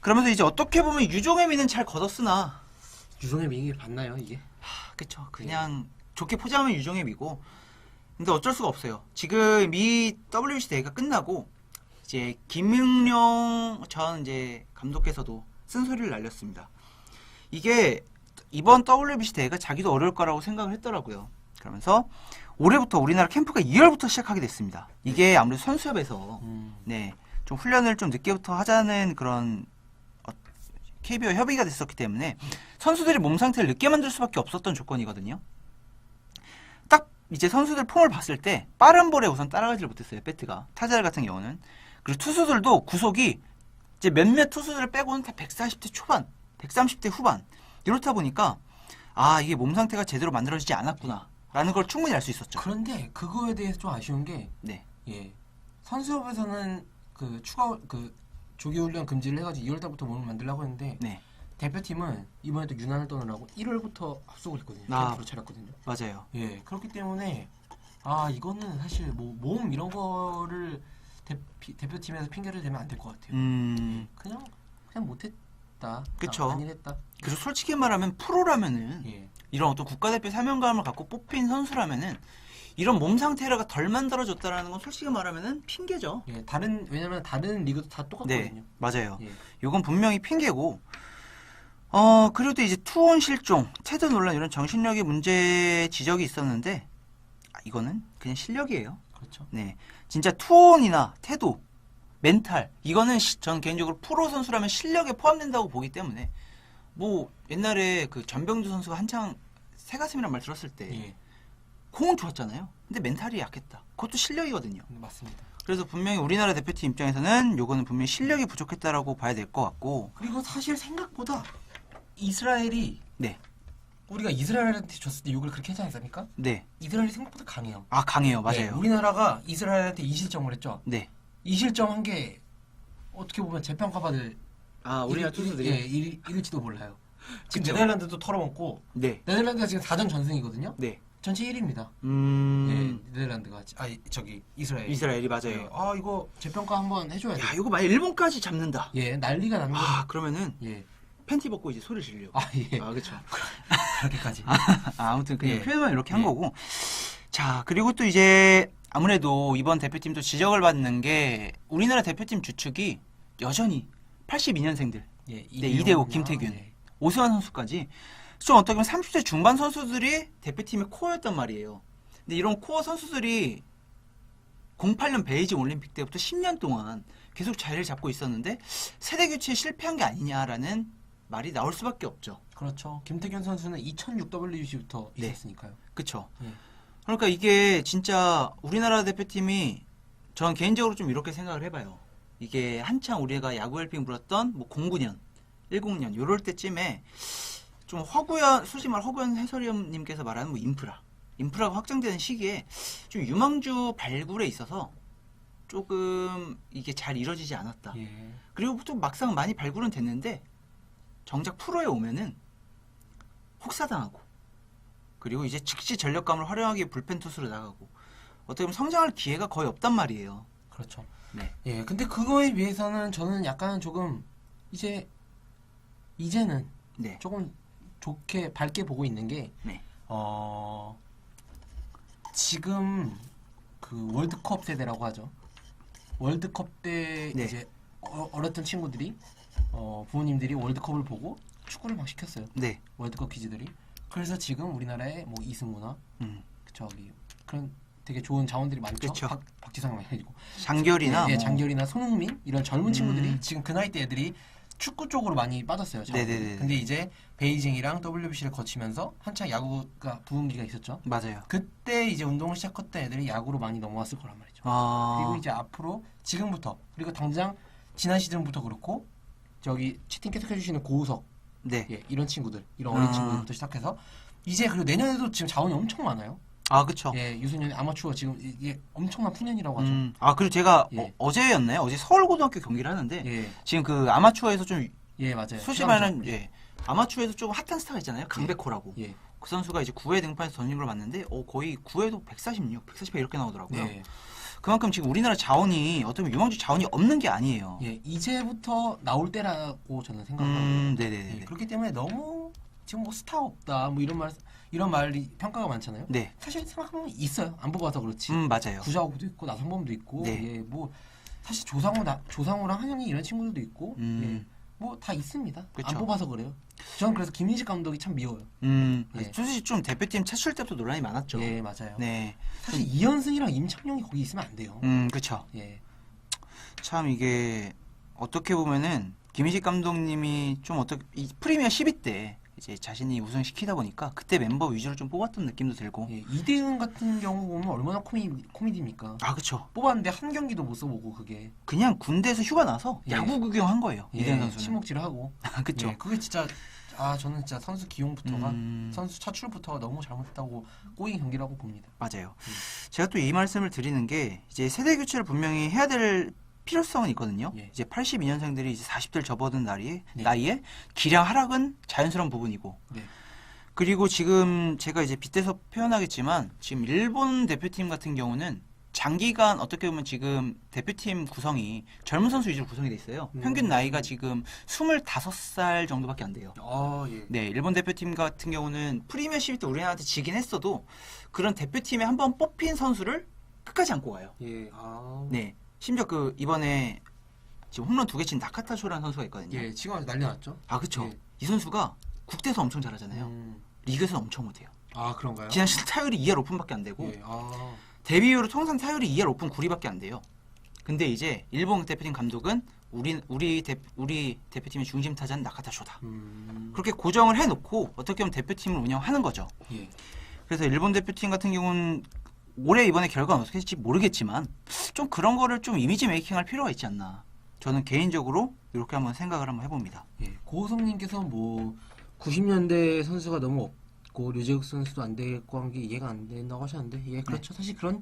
그러면서 이제 어떻게 보면 유종의 미는 잘 걷었으나 유성의 민기를 봤나요 이게? 그쵸. 그냥 좋게 포장하면 유종의 미고 근데 어쩔 수가 없어요. 지금 이 WBC 대회가 끝나고 이제 김응룡 전 이제 감독께서도 쓴소리를 날렸습니다. 이게 이번 WBC 대회가 자기도 어려울 거라고 생각을 했더라고요. 그러면서 올해부터 우리나라 캠프가 2월부터 시작하게 됐습니다. 이게 아무래도 선수협에서 네, 좀 훈련을 좀 늦게부터 하자는 그런 KBO 협의가 됐었기 때문에 선수들이 몸 상태를 늦게 만들 수밖에 없었던 조건이거든요. 딱 이제 선수들 폼을 봤을 때 빠른 볼에 우선 따라가지를 못했어요. 배트가 타자들 같은 경우는. 그리고 투수들도 구속이 이제 몇몇 투수들을 빼고는 다 140대 초반, 130대 후반 이렇다 보니까 이게 몸 상태가 제대로 만들어지지 않았구나 라는 걸 충분히 알 수 있었죠. 그런데 그거에 대해서 좀 아쉬운 게 네. 예, 선수협에서는 그 조기 훈련 금지를 해가지고 2월달부터 몸을 만들려고 했는데 네. 대표팀은 이번에도 유난을 떠나라고 1월부터 합숙을 했거든요. 캠프를 차렸거든요. 맞아요. 예, 그렇기 때문에 이거는 사실 뭐 몸 이런 거를 대표팀에서 핑계를 대면 안 될 것 같아요. 그냥 못했다. 그쵸. 안 일했다. 그리고 솔직히 말하면 프로라면은 예, 이런 어떤 국가대표 사명감을 갖고 뽑힌 선수라면은 이런 몸 상태가 덜 만들어졌다라는 건 솔직히 말하면은 핑계죠. 예, 왜냐면 다른 리그도 다 똑같거든요. 네, 맞아요. 예, 이건 분명히 핑계고. 그리고 또 이제 투혼 실종, 태도 논란 이런 정신력의 문제 지적이 있었는데 이거는 그냥 실력이에요. 그렇죠. 네, 진짜 투혼이나 태도, 멘탈 이거는 전 개인적으로 프로 선수라면 실력에 포함된다고 보기 때문에 뭐 옛날에 그 전병주 선수가 한창 새가슴이란 말 들었을 때 예, 공은 좋았잖아요. 근데 멘탈이 약했다. 그것도 실력이거든요. 맞습니다. 그래서 분명히 우리나라 대표팀 입장에서는 요거는 분명히 실력이 부족했다라고 봐야 될 것 같고. 그리고 사실 생각보다 이스라엘이 네, 우리가 이스라엘한테 졌을 때 욕을 그렇게 하지 않습니까? 네. 이스라엘이 생각보다 강해요. 강해요. 맞아요. 예, 우리나라가 이스라엘한테 2실점을 했죠. 네. 2실점 한 게 어떻게 보면 재평가받을 우리나라 투수들이. 예, 일일지도 몰라요. 지금 그쵸. 네덜란드도 털어먹고 네. 네덜란드가 지금 4전 전승이거든요. 네. 전체 1위입니다. 예, 네덜란드가 저기 이스라엘. 이스라엘이 맞아요. 예, 아 이거 재평가 한번 해줘야 돼. 야, 이거 만약 일본까지 잡는다. 예, 난리가 나는 거죠. 아, 그러면 예, 팬티 벗고 이제 소리 지르려고. 아 예, 아, 그렇죠. 그렇게까지. 아무튼 그냥 예. 표현만 이렇게 한 예. 거고. 자, 그리고 또 이제 아무래도 이번 대표팀도 지적을 받는 게 우리나라 대표팀 주축이 여전히 82년생들. 예, 네, 이대호, 김태균. 예. 오승환 선수까지 좀 어떻게 보면 30대 중반 선수들이 대표팀의 코어였단 말이에요. 근데 이런 코어 선수들이 08년 베이징 올림픽 때부터 10년 동안 계속 자리를 잡고 있었는데 세대 교체에 실패한 게 아니냐라는 말이 나올 수밖에 없죠. 그렇죠. 김태균 선수는 2006 WBC부터 네. 있었으니까요. 그쵸? 예. 그러니까 이게 진짜 우리나라 대표팀이 저는 개인적으로 좀 이렇게 생각을 해봐요. 이게 한창 우리가 야구 헬핑 불었던 뭐 09년, 10년 요럴 때쯤에 좀 솔직히 말 허구현 해설위원님께서 말하는 뭐 인프라가 확장되는 시기에 좀 유망주 발굴에 있어서 조금 이게 잘 이루어지지 않았다. 예. 그리고 또 막상 많이 발굴은 됐는데 정작 프로에 오면은 혹사당하고 그리고 이제 즉시 전력감을 활용하기 불펜 투수로 나가고 어떻게 보면 성장할 기회가 거의 없단 말이에요. 그렇죠. 네. 예, 근데 그거에 비해서는 저는 약간 조금 이제는 네. 조금 좋게 밝게 보고 있는 게 네. 지금 그 월드컵 세대라고 하죠. 월드컵 때 네. 이제 어렸던 친구들이 부모님들이 월드컵을 보고 축구를 막 시켰어요. 네. 월드컵 키즈들이. 그래서 지금 우리나라에 뭐 이승우나 저기 그런 되게 좋은 자원들이 많죠. 그쵸. 박지성 말이고 장결이나 예, 뭐. 장결이나 손흥민 이런 젊은 친구들이 지금 그 나이 대 애들이 축구 쪽으로 많이 빠졌어요. 자원들이. 네네네. 근데 이제 베이징이랑 WBC를 거치면서 한창 야구가 부흥기가 있었죠. 맞아요. 그때 이제 운동을 시작했던 애들이 야구로 많이 넘어왔을 거란 말이죠. 아. 그리고 이제 앞으로 지금부터 그리고 당장 지난 시즌부터 그렇고 저기 채팅 계속 해주시는 고우석 네. 예, 이런 친구들 이런 어린 친구들부터 시작해서 이제 그리고 내년에도 지금 자원이 엄청 많아요. 아, 그쵸. 예, 유소년이 아마추어 지금 이게 엄청난 푸년이라고 하죠. 아, 그리고 제가 예. 어제였나요? 어제 서울고등학교 경기를 하는데 예, 지금 그 아마추어에서 좀 예 맞아요. 솔직히 말하면 예. 아마추어에서 조금 핫한 스타가 있잖아요. 강백호라고. 예, 그 선수가 이제 9회 등판에서 던진 걸 봤는데 거의 9회도 146, 148 이렇게 나오더라고요. 예, 그만큼 지금 우리나라 자원이 어떻게 보면 유망주 자원이 없는 게 아니에요. 예, 이제부터 나올 때라고 저는 생각하고요. 네네네. 예, 그렇기 때문에 너무 지금 뭐 스타 없다 뭐 이런 말이 평가가 많잖아요. 네. 사실 생각하면 있어요. 안 뽑아서 그렇지. 맞아요. 구자호도 있고 나성범도 있고 네. 예, 뭐 사실 조상우랑 한영희 이런 친구들도 있고 예, 뭐 다 있습니다. 그쵸. 안 뽑아서 그래요. 저는 그래서 김희식 감독이 참 미워요. 예. 솔직히 좀 대표팀 찾을 때부터 논란이 많았죠. 예, 맞아요. 네. 사실 이현승이랑 임창용이 거기 있으면 안 돼요. 그쵸. 예, 참 이게 어떻게 보면은 김희식 감독님이 좀 이 프리미어 12 때 이제 자신이 우승시키다 보니까 그때 멤버 위주로 좀 뽑았던 느낌도 들고. 예, 이대은 같은 경우 보면 얼마나 코미디입니까? 아, 그쵸. 뽑았는데 한 경기도 못 써보고 그게 그냥 군대에서 휴가 나서 예. 야구 구경한 거예요. 이대현 선수는. 침묵질하고 그쵸. 예, 그게 진짜 저는 진짜 선수 기용부터가 음. 선수 차출부터가 너무 잘못했다고 꼬인 경기라고 봅니다. 맞아요. 제가 또 이 말씀을 드리는 게 이제 세대 교체를 분명히 해야 될 필요성은 있거든요. 예. 이제 82년생들이 이제 40대를 접어든 네. 나이에 기량 하락은 자연스러운 부분이고. 네. 그리고 지금 제가 이제 빗대서 표현하겠지만 지금 일본 대표팀 같은 경우는 장기간 어떻게 보면 지금 대표팀 구성이 젊은 선수 위주로 구성이 돼 있어요. 평균 나이가 지금 25살 정도밖에 안 돼요. 예. 네, 일본 대표팀 같은 경우는 프리미어 12 때 우리나라한테 지긴 했어도 그런 대표팀에 한번 뽑힌 선수를 끝까지 안고 가요. 예. 네. 심지어 그 이번에 지금 홈런 2개 친 나카타쇼라는 선수가 있거든요. 예, 지금 아주 난리 났죠? 아, 그쵸. 예. 이 선수가 국대에서 엄청 잘하잖아요. 리그에서 엄청 못해요. 아, 그런가요? 지난 시즌 타율이 2할 오픈밖에 안 되고 예. 데뷔 이후로 통산 타율이 2할 오픈 9리밖에 안 돼요. 근데 이제 일본 대표팀 감독은 우리 대표팀의 중심 타자는 나카타쇼다. 그렇게 고정을 해놓고 어떻게 보면 대표팀을 운영하는 거죠. 예. 그래서 일본 대표팀 같은 경우는 올해 이번에 결과는 어떻게 될지 모르겠지만 좀 그런 거를 좀 이미지 메이킹할 필요가 있지 않나. 저는 개인적으로 이렇게 한번 생각을 한번 해봅니다. 예. 고호성님께서 뭐 90년대 선수가 너무 없고 류재욱 선수도 안 되고 한 게 이해가 안 된다고 하셨는데 예, 그렇죠. 사실 그런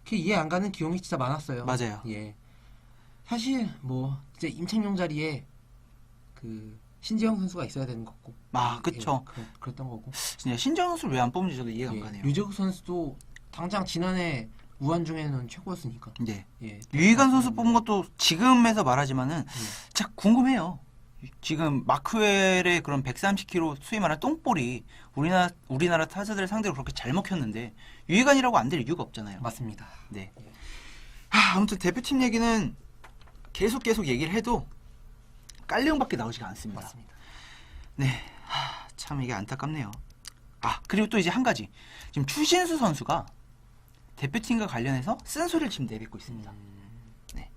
게 이해 안 가는 기용이 진짜 많았어요. 맞아요. 예. 사실 뭐 이제 임창용 자리에 그 신재영 선수가 있어야 되는 거고. 아, 그쵸. 그랬던 거고. 진짜 신재영 선수를 왜 안 뽑는지 저도 이해가 안 가네요. 류재국 선수도 당장 지난해 우한중에는 최고였으니까. 네. 예. 유희관 선수 뽑은 것도 지금에서 말하지만은 진짜 궁금해요. 지금 마크웰의 그런 130kg 소위 말하는 똥볼이 우리나라 타자들 상대로 그렇게 잘 먹혔는데 유희관이라고 안 될 이유가 없잖아요. 맞습니다. 네. 예. 아무튼 대표팀 얘기는 계속 얘기를 해도 깔내용밖에 나오지가 않습니다. 맞습니다. 네. 참 이게 안타깝네요. 그리고 또 이제 한 가지. 지금 추신수 선수가 대표팀과 관련해서 쓴소리를 지금 내뱉고 있습니다. 네.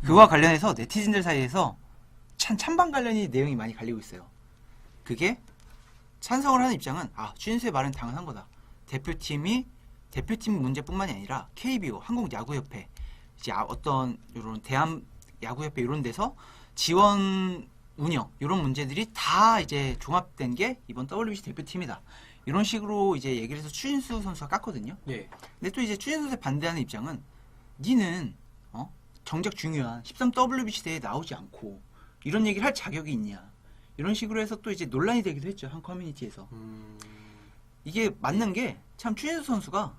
그와 관련해서 네티즌들 사이에서 찬반 관련이 내용이 많이 갈리고 있어요. 그게 찬성을 하는 입장은 추신수의 말은 당연한 거다. 대표팀 문제뿐만이 아니라 KBO 한국야구협회 이제 어떤 이런 대한 야구협회 이런 데서 지원 운영 이런 문제들이 다 이제 종합된 게 이번 WBC 대표팀이다. 이런 식으로 이제 얘기를 해서 추신수 선수가 깠거든요. 예. 근데 또 이제 추신수에 반대하는 입장은 니는 정작 중요한 13WBC 대회에 나오지 않고 이런 얘기를 할 자격이 있냐. 이런 식으로 해서 또 이제 논란이 되기도 했죠. 한 커뮤니티에서. 이게 맞는 게 참 추신수 선수가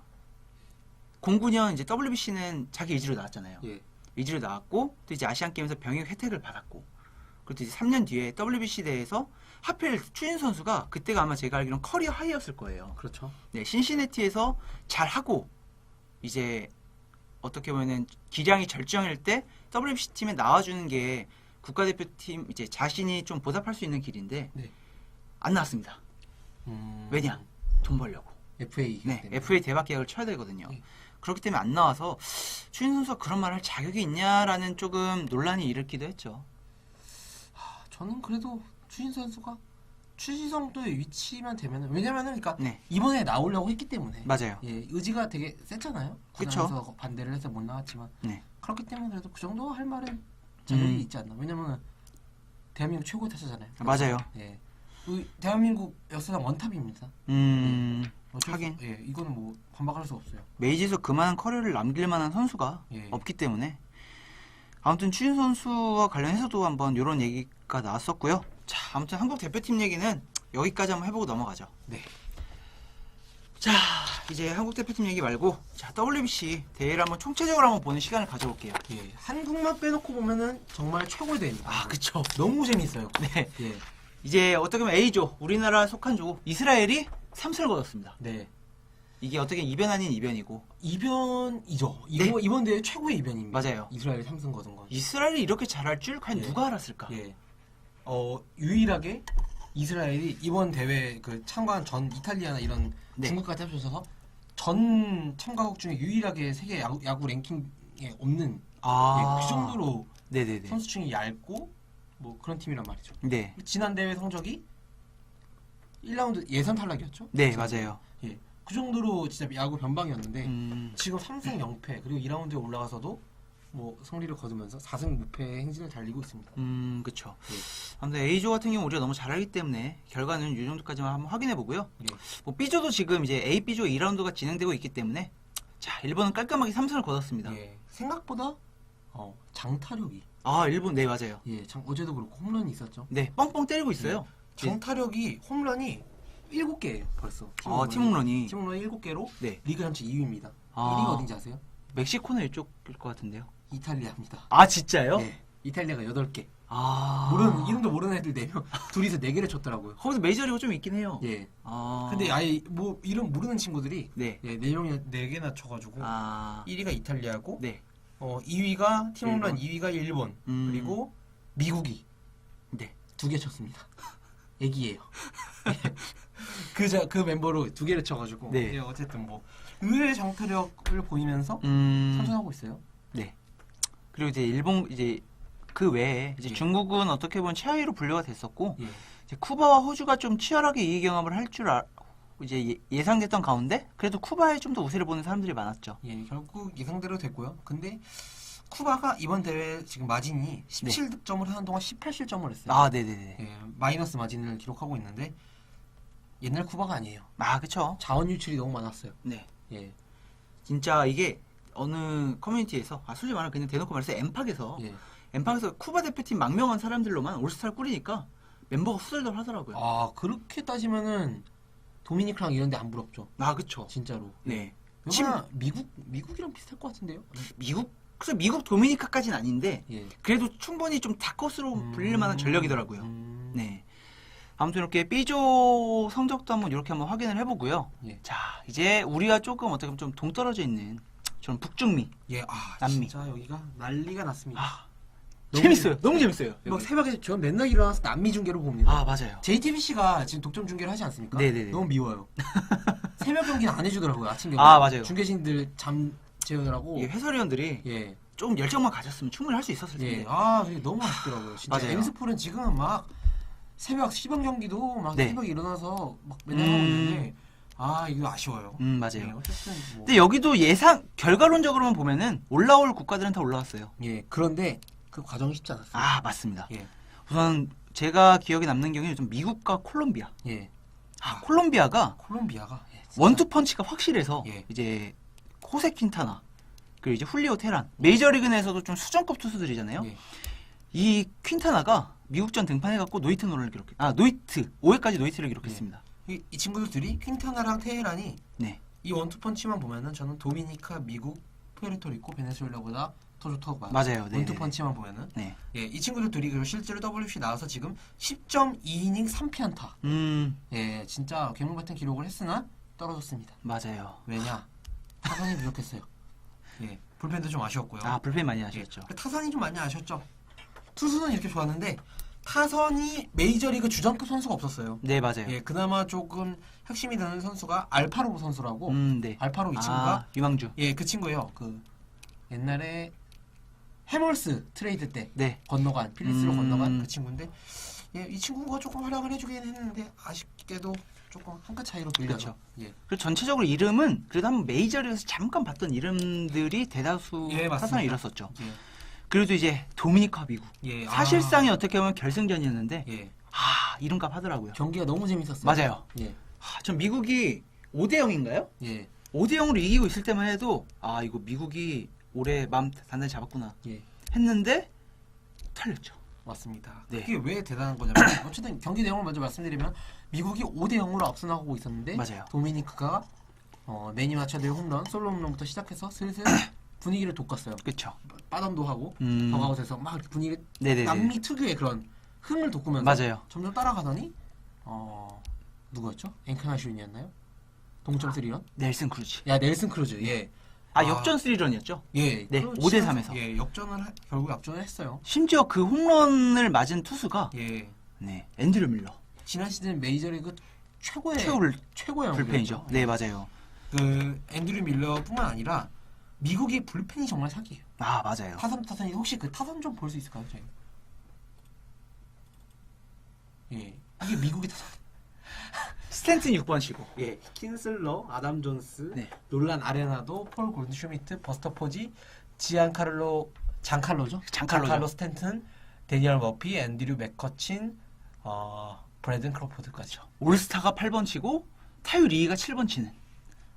09년 이제 WBC는 자기 의지로 나왔잖아요. 예. 의지로 나왔고 또 이제 아시안 게임에서 병역 혜택을 받았고 그리고 이제 3년 뒤에 WBC 대회에서 하필 추신수 선수가 그때가 아마 제가 알기로는 커리어 하이였을 거예요. 그렇죠. 네, 신시내티에서 잘하고 이제 어떻게 보면은 기량이 절정일 때 WBC 팀에 나와주는 게 국가대표팀 이제 자신이 좀 보답할 수 있는 길인데 네. 안 나왔습니다. 왜냐? 돈 벌려고. FA. 네, FA 대박 계약을 쳐야 되거든요. 네. 그렇기 때문에 안 나와서 추신수 선수가 그런 말을 할 자격이 있냐라는 조금 논란이 일으키도 했죠. 저는 그래도 추신수 선수가 추신 정도의 위치만 되면은 왜냐면은 그러니까 네, 이번에 나오려고 했기 때문에 맞아요. 예, 의지가 되게 셌잖아요. 그쵸. 구단에서 반대를 해서 못 나왔지만 네, 그렇기 때문에 그래도 그 정도 할 말은 자격이 음. 있지 않나. 왜냐면은 대한민국 최고의 타자잖아요. 맞아요. 예, 대한민국 역사상 원탑입니다. 어쩔 하긴. 수, 예, 이거는 뭐 반박할 수 없어요. 메이지에서 그만한 커리어를 남길 만한 선수가 예. 없기 때문에 아무튼 추신수 선수와 관련해서도 한번 이런 얘기가 나왔었고요. 자, 아무튼 한국 대표팀 얘기는 여기까지 한번 해보고 넘어가죠. 네. 자, 이제 한국 대표팀 얘기 말고 자 WBC 대회를 한번 총체적으로 한번 보는 시간을 가져볼게요. 예, 한국만 빼놓고 보면은 정말 최고의 대회입니다. 그쵸. 너무 재밌어요. 네, 예, 이제 어떻게 보면 A조, 우리나라 속한 조, 이스라엘이 3승을 거뒀습니다. 네. 이게 어떻게 이변 아닌 이변이고 이변이죠. 네. 이번 대회 최고의 이변입니다. 맞아요. 이스라엘 3승 거둔 건. 이스라엘이 이렇게 잘할 줄 과연 예. 누가 알았을까? 예. 유일하게 이스라엘이 이번 대회 그 참가한 전 이탈리아나 이런 네. 중국까지 합쳐서 전 참가국 중에 유일하게 세계 야구 랭킹에 없는 예, 그 정도로 네네네. 선수층이 얇고 뭐 그런 팀이란 말이죠. 네, 지난 대회 성적이 1라운드 예선 탈락이었죠? 네 맞아요. 예. 그 정도로 진짜 야구 변방이었는데 음, 지금 3승 0패 그리고 2라운드에 올라가서도 뭐 승리를 거두면서 4승 무패의 행진을 달리고 있습니다. 그쵸. 예. 아무튼 A조 같은 경우 우리가 너무 잘 알기 때문에 결과는 이 정도까지만 한번 확인해 보고요. 예. 뭐 B조도 지금 이제 A, B조 2라운드가 진행되고 있기 때문에 자 일본은 깔끔하게 3승을 거뒀습니다. 예. 생각보다 장타력이 일본 네 맞아요. 예, 어제도 그렇고 홈런이 있었죠. 네 뻥뻥 때리고 있어요. 장타력이 홈런이 7개예요 벌써. 팀 홈런이 팀 홈런 7개로 네 리그 전체 2위입니다. 아. 1위가 어딘지 아세요? 멕시코는 이쪽일 것 같은데요. 이탈리아입니다. 진짜요? 예. 이탈리아가 8개. 모르는 이름도 모르는 애들 4명 둘이서 4개를 쳤더라고요. 거기서 메이저리그 좀 있긴 해요. 예. 아 근데 아예 뭐 이름 모르는 친구들이 네. 예, 4명이 4개나 쳐가지고 1위가 이탈리아고 네. 2위가 팀 홈런, 일본. 2위가 일본, 그리고 미국이 네. 2개 쳤습니다. 애기예요. 그 멤버로 2개를 쳐가지고 네. 예, 어쨌든 뭐 의외의 장타력을 보이면서 음. 선전하고 있어요. 네. 그리고 이제 일본 이제 그 외에 이제 예. 중국은 어떻게 보면 최하위로 분류가 됐었고 예. 이제 쿠바와 호주가 좀 치열하게 이의 경합을 할 줄 이제 예상됐던 가운데 그래도 쿠바에 좀 더 우세를 보는 사람들이 많았죠. 예, 결국 예상대로 됐고요. 근데 쿠바가 이번 대회 지금 마진이 17득점을 하는 동안 18실점을 했어요. 네네네. 예, 마이너스 마진을 기록하고 있는데 옛날 쿠바가 아니에요. 그쵸. 자원 유출이 너무 많았어요. 네. 예, 진짜 이게 어느 커뮤니티에서 솔직히 말하면 그냥 대놓고 말해서 엠팍에서 예, 쿠바 대표팀 망명한 사람들로만 올스타를 꾸리니까 멤버가 후덜덜 하더라고요. 아 그렇게 따지면은 도미니크랑 이런데 안 부럽죠. 아 그쵸. 진짜로. 네. 웬만한 미국이랑 비슷할 것 같은데요? 그래서 미국 도미니카까지는 아닌데 예. 그래도 충분히 좀 다크호스로 불릴 만한 전력이더라고요. 네. 아무튼 이렇게 B조 성적도 한번 이렇게 한번 확인을 해보고요. 예. 자, 이제 우리가 조금 어떻게 보면 좀 동떨어져 있는 저는 북중미. 예. 남미. 진짜 여기가 난리가 났습니다. 아, 너무 재밌어요. 너무 재밌어요. 막 여기. 새벽에 저 맨날 일어나서 남미 중계로 봅니다. 아, 맞아요. JTBC가 지금 독점 중계를 하지 않습니까? 네네네. 너무 미워요. 새벽 경기는 안 해주더라고요. 아침 경기. 아, 맞아요. 중계진들 잠 재우느라고. 이 해설위원들이 예. 조금 열정만 가졌으면 충분히 할 수 있었을 텐데. 예. 그게 너무 아쉽더라고요. 진짜 맞아요. 엠스폴은 지금은 막 새벽 시범 경기도 막 네. 새벽에 일어나서 막 맨날 하고 있는데 이거 아쉬워요. 맞아요. 예, 어쨌든 뭐. 근데 여기도 결과론적으로만 보면은 올라올 국가들은 다 올라왔어요. 예. 그런데 그 과정이 쉽지 않았어요. 아, 맞습니다. 예. 우선 제가 기억에 남는 경우는 좀 미국과 콜롬비아. 예. 콜롬비아가 콜롬비아가 진짜. 원투펀치가 확실해서 예. 이제 호세 퀸타나 그리고 이제 훌리오 테란 메이저리그 내에서도 좀 수준급 투수들이잖아요. 예. 이 퀸타나가 미국전 등판해갖고 노이트 5회까지 노이트를 기록했습니다. 이 친구들이 퀸타나랑 테헤란이 네, 이 원투펀치만 보면은 저는 도미니카, 미국, 푸에르토리코, 베네수엘라보다 더 좋다고 봐요. 맞아요. 네, 원투펀치만 보면은. 네. 예, 이 친구들 둘이 그리고 실제로 WBC 나와서 지금 10.2이닝 3피안타. 예, 진짜 괴물 같은 기록을 했으나 떨어졌습니다. 맞아요. 왜냐? 타선이 부족했어요. 예, 불펜도 좀 아쉬웠고요. 불펜 많이 하셨죠. 예, 타선이 좀 많이 아쉬웠죠. 투수는 이렇게 좋았는데 타선이 메이저리그 주전급 선수가 없었어요. 네, 맞아요. 예, 그나마 조금 핵심이 되는 선수가 알파로 선수라고. 네. 알파로 이 친구가 유망주. 예, 그 친구예요. 그 옛날에 해멀스 트레이드 때 네. 건너간 필리스로 건너간 그 친구인데 예, 이 친구가 조금 활약을 해주긴 했는데 아쉽게도 조금 한 끗 차이로 밀려서. 그렇죠. 예. 그리고 전체적으로 이름은 그래도 한번 메이저리그에서 잠깐 봤던 이름들이 대다수 예, 맞습니다. 타선을 이뤘었죠. 예. 그래도 이제 도미니카 미국. 예. 사실상이 어떻게 보면 결승전이었는데 예. 이름값 하더라고요. 경기가 너무 재밌었어요. 맞아요. 예. 전 미국이 5대 0인가요? 예. 5대 0으로 이기고 있을 때만 해도 이거 미국이 올해 마음 단단히 잡았구나 예. 했는데 털렸죠. 맞습니다. 네. 그게 왜 대단한 거냐면 어쨌든 경기 내용을 먼저 말씀드리면 미국이 5대 0으로 앞서나가고 있었는데 맞아요. 도미니크가 매니 마차도의 홈런, 솔로 홈런부터 시작해서 슬슬 분위기를 돋궜어요. 그렇죠. 빠담도 하고 덕아웃에서 막 분위기 네네네. 남미 특유의 그런 흥을 돋구면서 맞아요. 점점 따라가더니 누구였죠? 앵카나슈인이었나요? 동점 3런? 넬슨 크루즈. 야 넬슨 크루즈. 예. 역전 3런이었죠. 예. 네, 그거 5대 치면서, 3에서. 예, 결국 역전을 했어요. 심지어 그 홈런을 맞은 투수가 예. 앤드류 밀러. 지난 시즌 메이저리그 최고의 불펜이죠. 영웅이었죠. 네, 맞아요. 그 앤드류 밀러뿐만 아니라 미국의 불펜이 정말 사기예요. 맞아요. 타선이 혹시 그 타선 좀 볼 수 있을까요, 저희? 예, 이게 미국의 타선. 스탠튼 6번 치고. 예, 킨슬러, 아담 존스, 네. 놀란 아레나도, 폴 골드슈미트, 버스터 포지, 장칼로 스탠튼, 데니얼 머피, 앤드류 맥커친, 브래든 크로포드까지. 올스타가 8번 치고 타유 리가 7번 치는.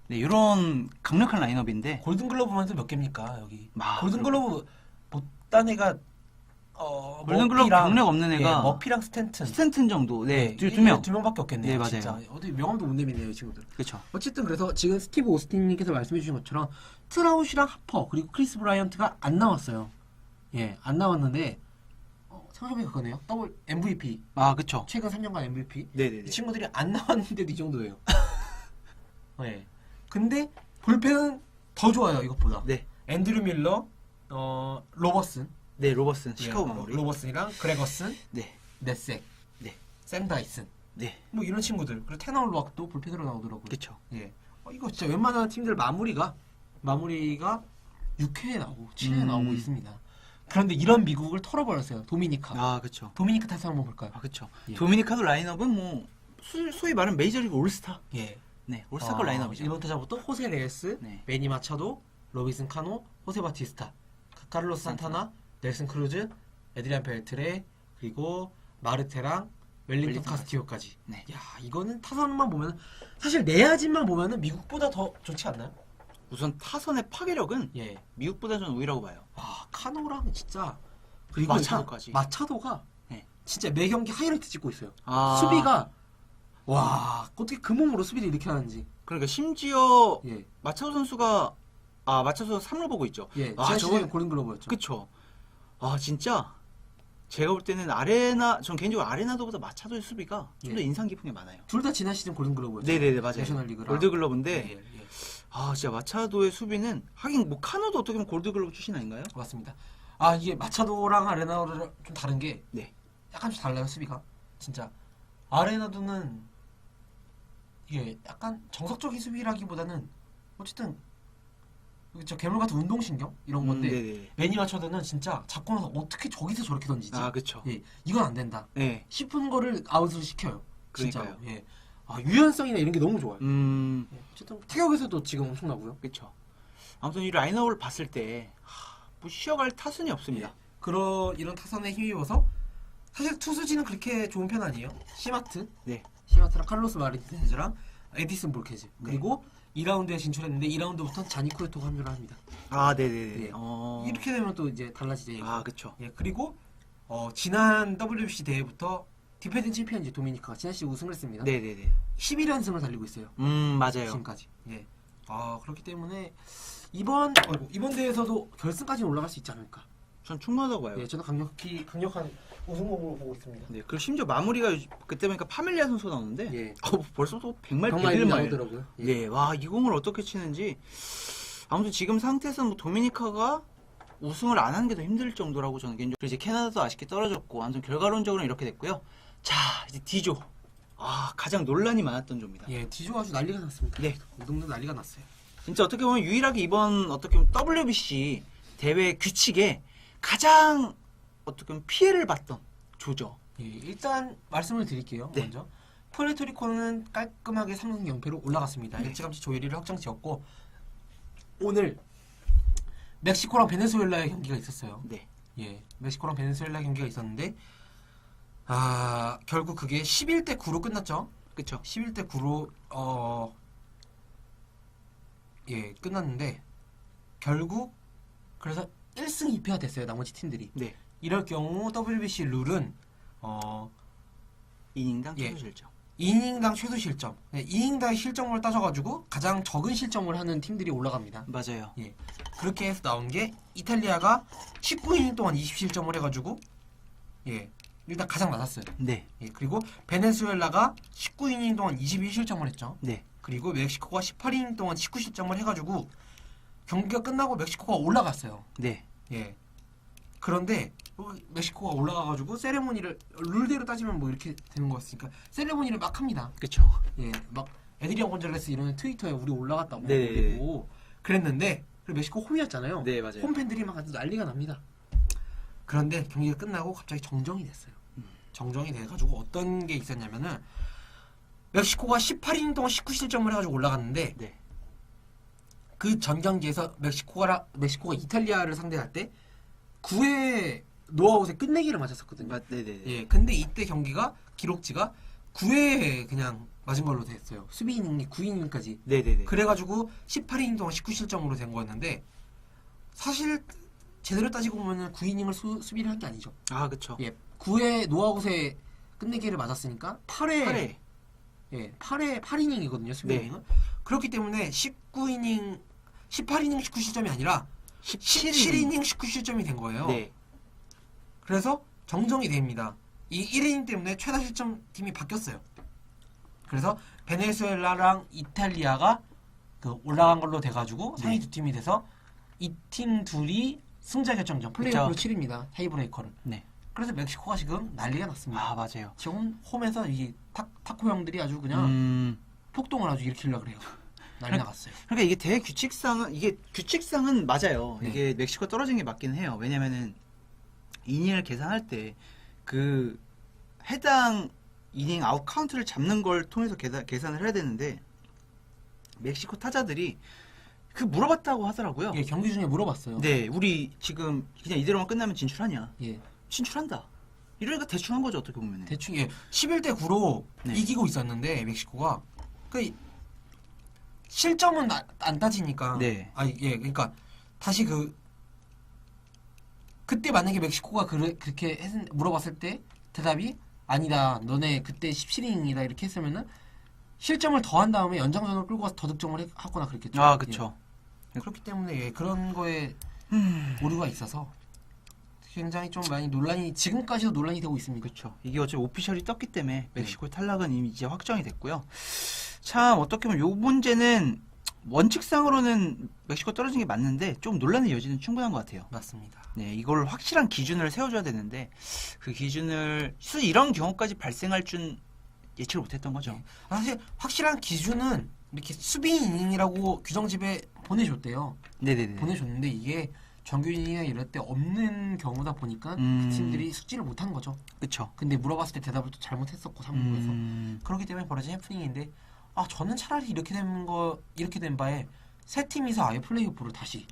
네, 이런 강력한 라인업인데 골든글러브만 해도 몇 개입니까 여기? 아, 골든글러브 못딴 애가 골든글러브 경력 없는 애가 예, 머피랑 스탠튼. 스탠튼 정도. 네, 예, 두 명. 두 명밖에 없겠네요. 네, 맞아요. 진짜 어디 명함도 못 내미네요, 이 친구들. 그렇죠. 어쨌든 그래서 지금 스티브 오스틴님께서 말씀해주신 것처럼 트라웃이랑 하퍼 그리고 크리스 브라이언트가 안 나왔어요. 예, 안 나왔는데 생각해보니까 그거네요. 더블 MVP. 그렇죠. 최근 3년간 MVP. 네네네. 이 친구들이 안 나왔는데도 이 정도예요. 예. 근데 불펜은 더 좋아요, 이것보다. 네. 앤드류 밀러, 로버슨. 네, 로버슨 예, 시카고 마무리. 로버슨이랑 그레거슨, 네. 넷색, 네. 샘 다이슨. 네. 뭐 이런 친구들. 그리고 테너 로악도 불펜으로 나오더라고요. 그렇죠. 예. 이거 진짜 웬만한 팀들 마무리가 6회에 나오고 7회에 나오고 있습니다. 그런데 이런 미국을 털어버렸어요. 도미니카. 그렇죠. 도미니카 타선 한번 볼까요? 그렇죠. 예. 도미니카도 라인업은 뭐 소위 말하는 메이저리그 올스타. 예. 네, 올스타급 라인업이죠. 일본 타자부터 호세 레스, 네. 매니 마차도, 로비슨 카노, 호세 바티스타, 카를로스 산타나, 넬슨 크루즈, 에드리안 벨트레, 그리고 마르테랑 웰링턴 카스티오까지. 네. 야, 이거는 타선만 보면 사실 내야진만 보면은 미국보다 더 좋지 않나요? 우선 타선의 파괴력은 예. 미국보다 좀 우위라고 봐요. 카노랑 진짜 그리고 마차도까지. 마차도가 네. 진짜 매 경기 하이라이트 찍고 있어요. 아. 수비가 와 어떻게 그 몸으로 수비를 이렇게 하는지. 그러니까 심지어 예, 마차도 선수가 마차도 3루 보고 있죠. 예. 아, 지난 저거- 시즌 골든글러브였죠. 그쵸. 진짜 제가 볼 때는 전 개인적으로 아레나도보다 마차도의 수비가 좀 더 예. 인상 깊은 게 많아요. 둘 다 지난 시즌 골든글러브였죠. 네네네, 맞아요. 내셔널리그랑. 골드글러브인데 예, 예. 진짜 마차도의 수비는 하긴 뭐 카노도 어떻게 보면 골드글러브 출신 아닌가요? 맞습니다. 이게 마차도랑 아레나도랑 좀 다른 게 네. 약간 좀 달라요 수비가. 진짜 아레나도는 이게 약간 정석적인 수비라기보다는 어쨌든 저 괴물 같은 운동신경 이런 건데 네네. 매니 마차도는 진짜 잡고 나서 어떻게 저기서 저렇게 던지지? 그쵸. 예, 이건 안 된다. 네. 싶은 거를 아웃을 시켜요. 진짜로. 그러니까요. 예. 유연성이나 이런 게 너무 좋아요. 예, 어쨌든 타격에서도 지금 엄청나고요. 그쵸. 아무튼 이 라인업을 봤을 때, 뭐 쉬어갈 타순이 없습니다. 이런 타선에 힘입어서 사실 투수진은 그렇게 좋은 편 아니에요. 시마트, 네. 시마트랑 칼로스 마르티네즈랑 에디슨 볼케즈. 네. 그리고 2라운드에 진출했는데 2라운드부터 자니 쿠에토가 합류를 합니다. 네네네. 예. 이렇게 되면 또 이제 달라지죠. 얘기가. 그쵸. 예, 그리고 지난 WBC 대회부터 디펜딩 챔피언 이제 도미니카가 지난 시즌 우승을 했습니다. 네네네. 11연승을 달리고 있어요. 맞아요. 지금까지. 예. 그렇기 때문에 이번 대회에서도 결승까지 올라갈 수 있지 않을까. 전 충분하다고 봐요. 예, 저도 강력한 우승곡으로 보고 있습니다. 네, 그리고 심지어 마무리가 그때 보니까 파멜리아 선수가 나오는데, 예. 벌써 또 100말, 정말 101말. 나오더라고요. 예. 네, 이 공을 어떻게 치는지. 아무튼 지금 상태에서는 뭐 도미니카가 우승을 안 하는 게 더 힘들 정도라고 저는 개인적으로. 이제 캐나다도 아쉽게 떨어졌고, 아무튼 결과론적으로는 이렇게 됐고요. 자, 이제 D조. 가장 논란이 많았던 조입니다. 예, 디조 아주 난리가 났습니다. 네. 우동도 난리가 났어요. 진짜 어떻게 보면 유일하게 이번 어떻게 보면 WBC 대회 규칙에 가장 어떻게 보면 피해를 봤던 조죠. 예, 일단 말씀을 드릴게요. 네. 먼저 푸에르토리코는 깔끔하게 3승 0패로 올라갔습니다. 네. 일찌감치 조 1위를 확정지었고 오늘 멕시코랑 베네수엘라의 경기가 있었어요. 네. 예, 멕시코랑 베네수엘라 경기가 있었는데 결국 그게 11대 9로 끝났죠. 그쵸. 11대 9로 끝났는데 결국 그래서 1승 2패가 됐어요. 나머지 팀들이. 네. 이럴 경우 WBC 룰은 이닝당 예. 최소 실점. 이닝당 최소 실점. 네, 이닝당 실점을 따져가지고 가장 적은 실점을 하는 팀들이 올라갑니다. 맞아요. 예. 그렇게 해서 나온 게 이탈리아가 19이닝 동안 20실점을 해가지고 일단 가장 낮았어요. 네. 예. 그리고 베네수엘라가 19이닝 동안 22실점을 했죠. 네. 그리고 멕시코가 18이닝 동안 19실점을 해가지고 경기가 끝나고 멕시코가 올라갔어요. 네. 예. 그런데 멕시코가 올라가가지고 세레모니를 룰대로 따지면 뭐 이렇게 되는 거 같으니까 세레모니를 막 합니다. 그쵸. 예, 막 에드리안 곤잘레스 이런 트위터에 우리 올라갔다고 네. 올리고 그랬는데 그리고 멕시코 홈이었잖아요. 네, 맞아요. 홈 팬들이 막 아주 난리가 납니다. 그런데 경기가 끝나고 갑자기 정정이 됐어요. 정정이 돼가지고 어떤 게 있었냐면은 멕시코가 18이닝 동안 19실점을 해가지고 올라갔는데 네. 그 전 경기에서 멕시코가 이탈리아를 상대할 때 9회 노아웃에 끝내기를 맞았었거든요. 네네. 예, 근데 이때 경기가 기록지가 9회에 그냥 맞은 걸로 됐어요. 수비 이닝이 9이닝까지. 네네네. 그래가지고 18이닝 동안 19실점으로 된 거였는데 사실 제대로 따지고 보면은 9이닝을 수비를 한 게 아니죠. 그쵸. 예, 9회 노아웃에 끝내기를 맞았으니까 8회 8이닝이거든요. 수비 네. 이닝은. 그렇기 때문에 18이닝 19실점이 아니라 17이닝 19실점이 된 거예요. 네. 그래서 정정이 됩니다. 이 1이닝 때문에 최다 실점 팀이 바뀌었어요. 그래서 베네수엘라랑 이탈리아가 올라간 걸로 돼가지고 상위 두 팀이 돼서 이 팀 둘이 승자 결정전 플레이오프로 치릅니다. 타이브레이커를. 네. 그래서 멕시코가 지금 난리가 났습니다. 맞아요. 지금 홈에서 이 타코 형들이 아주 그냥 폭동을 아주 일으키려고 그래요. 난리 나갔어요. 그러니까 이게 규칙상은 맞아요. 네. 이게 멕시코 떨어진 게 맞긴 해요. 왜냐면은 이닝을 계산할 때 그 해당 이닝 아웃 카운트를 잡는 걸 통해서 계산을 해야 되는데 멕시코 타자들이 물어봤다고 하더라고요. 예, 경기 중에 물어봤어요. 네, 우리 지금 그냥 이대로만 끝나면 진출하냐? 예. 진출한다. 이러니까 대충 한 거죠, 어떻게 보면. 대충 11대 9로 네. 이기고 있었는데 멕시코가 실점은 안 따지니까. 네. 그러니까 다시 그때 만약에 멕시코가 그렇게 물어봤을 때 대답이 아니다. 너네 그때 17이닝이다 이렇게 했으면은 실점을 더한 다음에 연장전으로 끌고 가서 더 득점을 하거나 그랬겠죠. 아, 그쵸. 예. 그렇기 때문에 예, 그런 거에 오류가 있어서 굉장히 좀 많이 논란이 지금까지도 논란이 되고 있습니다. 그렇죠. 이게 어차피 오피셜이 떴기 때문에 멕시코의 탈락은 이미 이제 확정이 됐고요. 참 어떻게 보면 요 문제는 원칙상으로는 멕시코 떨어진 게 맞는데 좀 논란의 여지는 충분한 것 같아요. 맞습니다. 네, 이걸 확실한 기준을 세워줘야 되는데 그 기준을 사실 이런 경우까지 발생할 줄 예측을 못했던 거죠. 네. 사실 확실한 기준은 이렇게 수비 이닝이라고 규정집에 보내줬대요. 네네네. 보내줬는데 이게 정규 이닝이나 이럴 때 없는 경우다 보니까 그 팀들이 숙지를 못한 거죠. 그쵸. 근데 물어봤을 때 대답을 또 잘못했었고 3부에서 그렇기 때문에 벌어진 해프닝인데 저는 차라리 이렇게 된 바에 세 팀이서 아예 플레이오프를 다시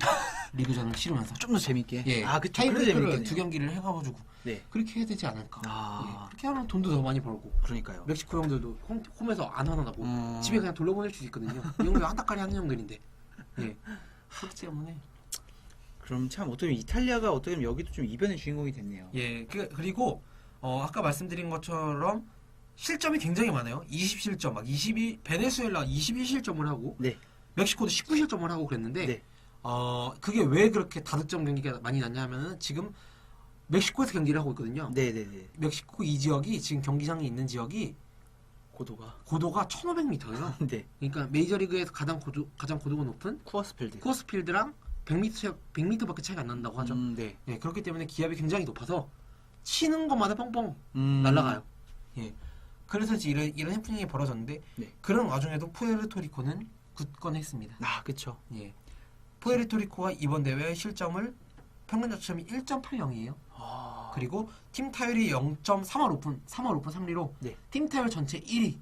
리그전을 치르면서 좀 더 재밌게. 예, 아, 그쵸. 타이브레이크를 두 경기를 해가지고 네. 그렇게 해야 되지 않을까. 아. 예, 그렇게 하면 돈도 더 많이 벌고 그러니까요. 멕시코 형들도 홈에서 안 화나고 집에 그냥 돌려보낼 수 있거든요. 이 형들 한타까리 하는 형들인데 예, 그렇기 때문에 그럼 참 어떻게 보면 이탈리아가 어떻게 보면 여기도 좀 이변의 주인공이 됐네요. 예, 그리고 아까 말씀드린 것처럼 실점이 굉장히 많아요. 20실점, 막 베네수엘라 21실점을 하고 네. 멕시코도 19실점을 하고 그랬는데 네. 그게 왜 그렇게 다득점 경기가 많이 났냐 하면은 지금 멕시코에서 경기를 하고 있거든요. 네네네. 멕시코 이 지역이 지금 경기장이 있는 지역이 고도가 1,500m예요. 네. 그러니까 메이저리그에서 가장 고도가 높은 쿠어스필드. 쿠어스필드랑 100m밖에 차이가 안 난다고 하죠. 네. 예, 그렇기 때문에 기압이 굉장히 높아서 치는 것마다 뻥뻥 음. 날아가요. 예. 그래서 이제 이런 해프닝이 벌어졌는데 네. 그런 와중에도 푸에르토리코는 굳건했습니다. 아, 그쵸. 예. 푸에르토리코가 이번 대회 실점을 평균 자책점이 1.80이에요. 아. 그리고 팀 타율이 0.3할 오픈 3리로 네. 팀 타율 전체 1위.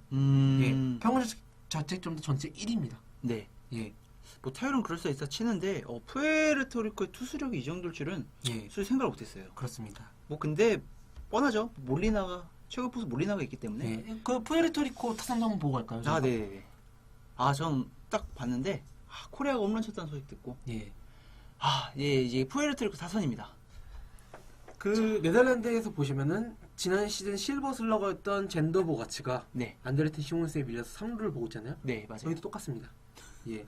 예. 평균 자책점도 전체 1위입니다. 네. 예. 뭐 타율은 그럴 수 있어 치는데 푸에르토리코의 투수력이 이 정도일 줄은 예. 솔직히 생각을 못했어요. 그렇습니다. 뭐 근데 뻔하죠. 최고 포수 몰리나가 있기 때문에. 예. 그 푸에르토리코 타선도 한번 보고 갈까요? 아, 네. 아, 전 딱 봤는데 코리아가 홈런 쳤다는 소식 듣고 예. 예, 이제 푸에르토리코 타선입니다. 그 네덜란드에서 보시면은 지난 시즌 실버 슬러거였던 젠더 보가츠가 네. 안드레테 시몬스에 밀려서 3루를 보고 있잖아요. 네, 맞아요. 저희도 똑같습니다. 예.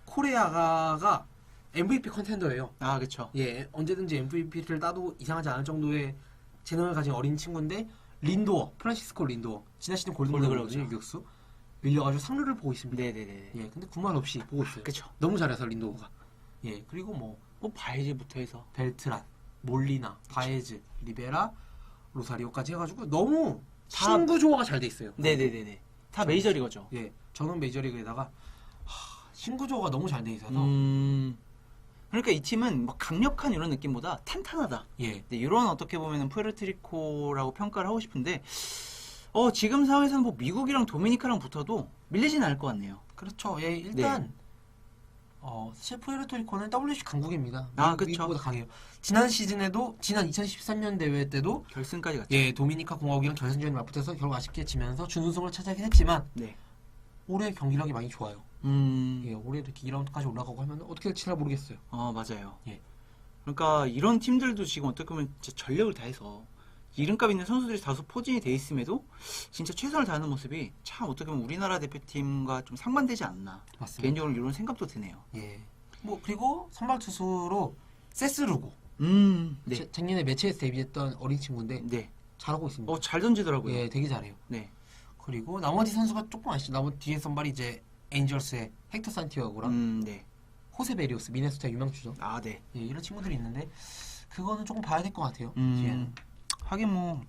코레아가 MVP 컨텐더예요. 아, 그쵸. 예, 언제든지 MVP를 따도 이상하지 않을 정도의 재능을 가진 어린 친구인데 프란시스코 린도어 지난 시즌 골든글러브거든요. 유격수 밀려가지고 3루를 보고 있습니다. 네네네. 예, 근데 군말 없이 보고 있어요. 그쵸. 너무 잘해서 린도어가. 예, 그리고 뭐 바이즈부터 해서. 벨트란, 몰리나, 바에즈, 리베라, 로사리오까지 해가지고 너무 다- 친구 조화가 잘 돼 있어요. 네네네네. 다 메이저리거죠. 예, 저는 메이저리그에다가 친구 조화가 너무 잘 돼 있어서 그러니까 이 팀은 뭐 강력한 이런 느낌보다 탄탄하다. 예, 네, 이런 어떻게 보면은 푸에르토리코라고 평가를 하고 싶은데 지금 상황에서는 뭐 미국이랑 도미니카랑 붙어도 밀리진 않을 것 같네요. 그렇죠. 예, 일단 사실 푸에르토리코는 WC 강국입니다. 아, 그쵸. 미국보다 강해요. 지난 시즌에도 지난 2013년 대회 때도 결승까지 갔죠. 예, 도미니카 공화국이랑 결승전에 맞붙어서 결국 아쉽게 지면서 준우승을 차지하긴 했지만 네. 올해 경기력이 많이 좋아요. 예, 올해 이렇게 2라운드까지 올라가고 하면 어떻게 될지 잘 모르겠어요. 맞아요. 예. 그러니까 이런 팀들도 지금 어떻게 보면 진짜 전력을 다해서 이름값 있는 선수들이 다소 포진이 돼 있음에도 진짜 최선을 다하는 모습이 참 어떻게 보면 우리나라 대표팀과 좀 상반되지 않나. 맞습니다. 개인적으로 이런 생각도 드네요. 예. 뭐 그리고 선발 투수로 세스루고 네. 작년에 매치에서 데뷔했던 어린 친구인데 네. 잘하고 있습니다. 잘 던지더라고요. 예, 되게 잘해요. 네. 그리고 나머지 선수가 조금 아시죠? 나머지 뒤에 선발이 이제 엔젤스의 헥터 산티아고랑 네. 호세 베리오스 미네소타 유망주죠. 아, 네. 예, 이런 친구들이 있는데 그거는 조금 봐야 될 것 같아요. 하긴 뭐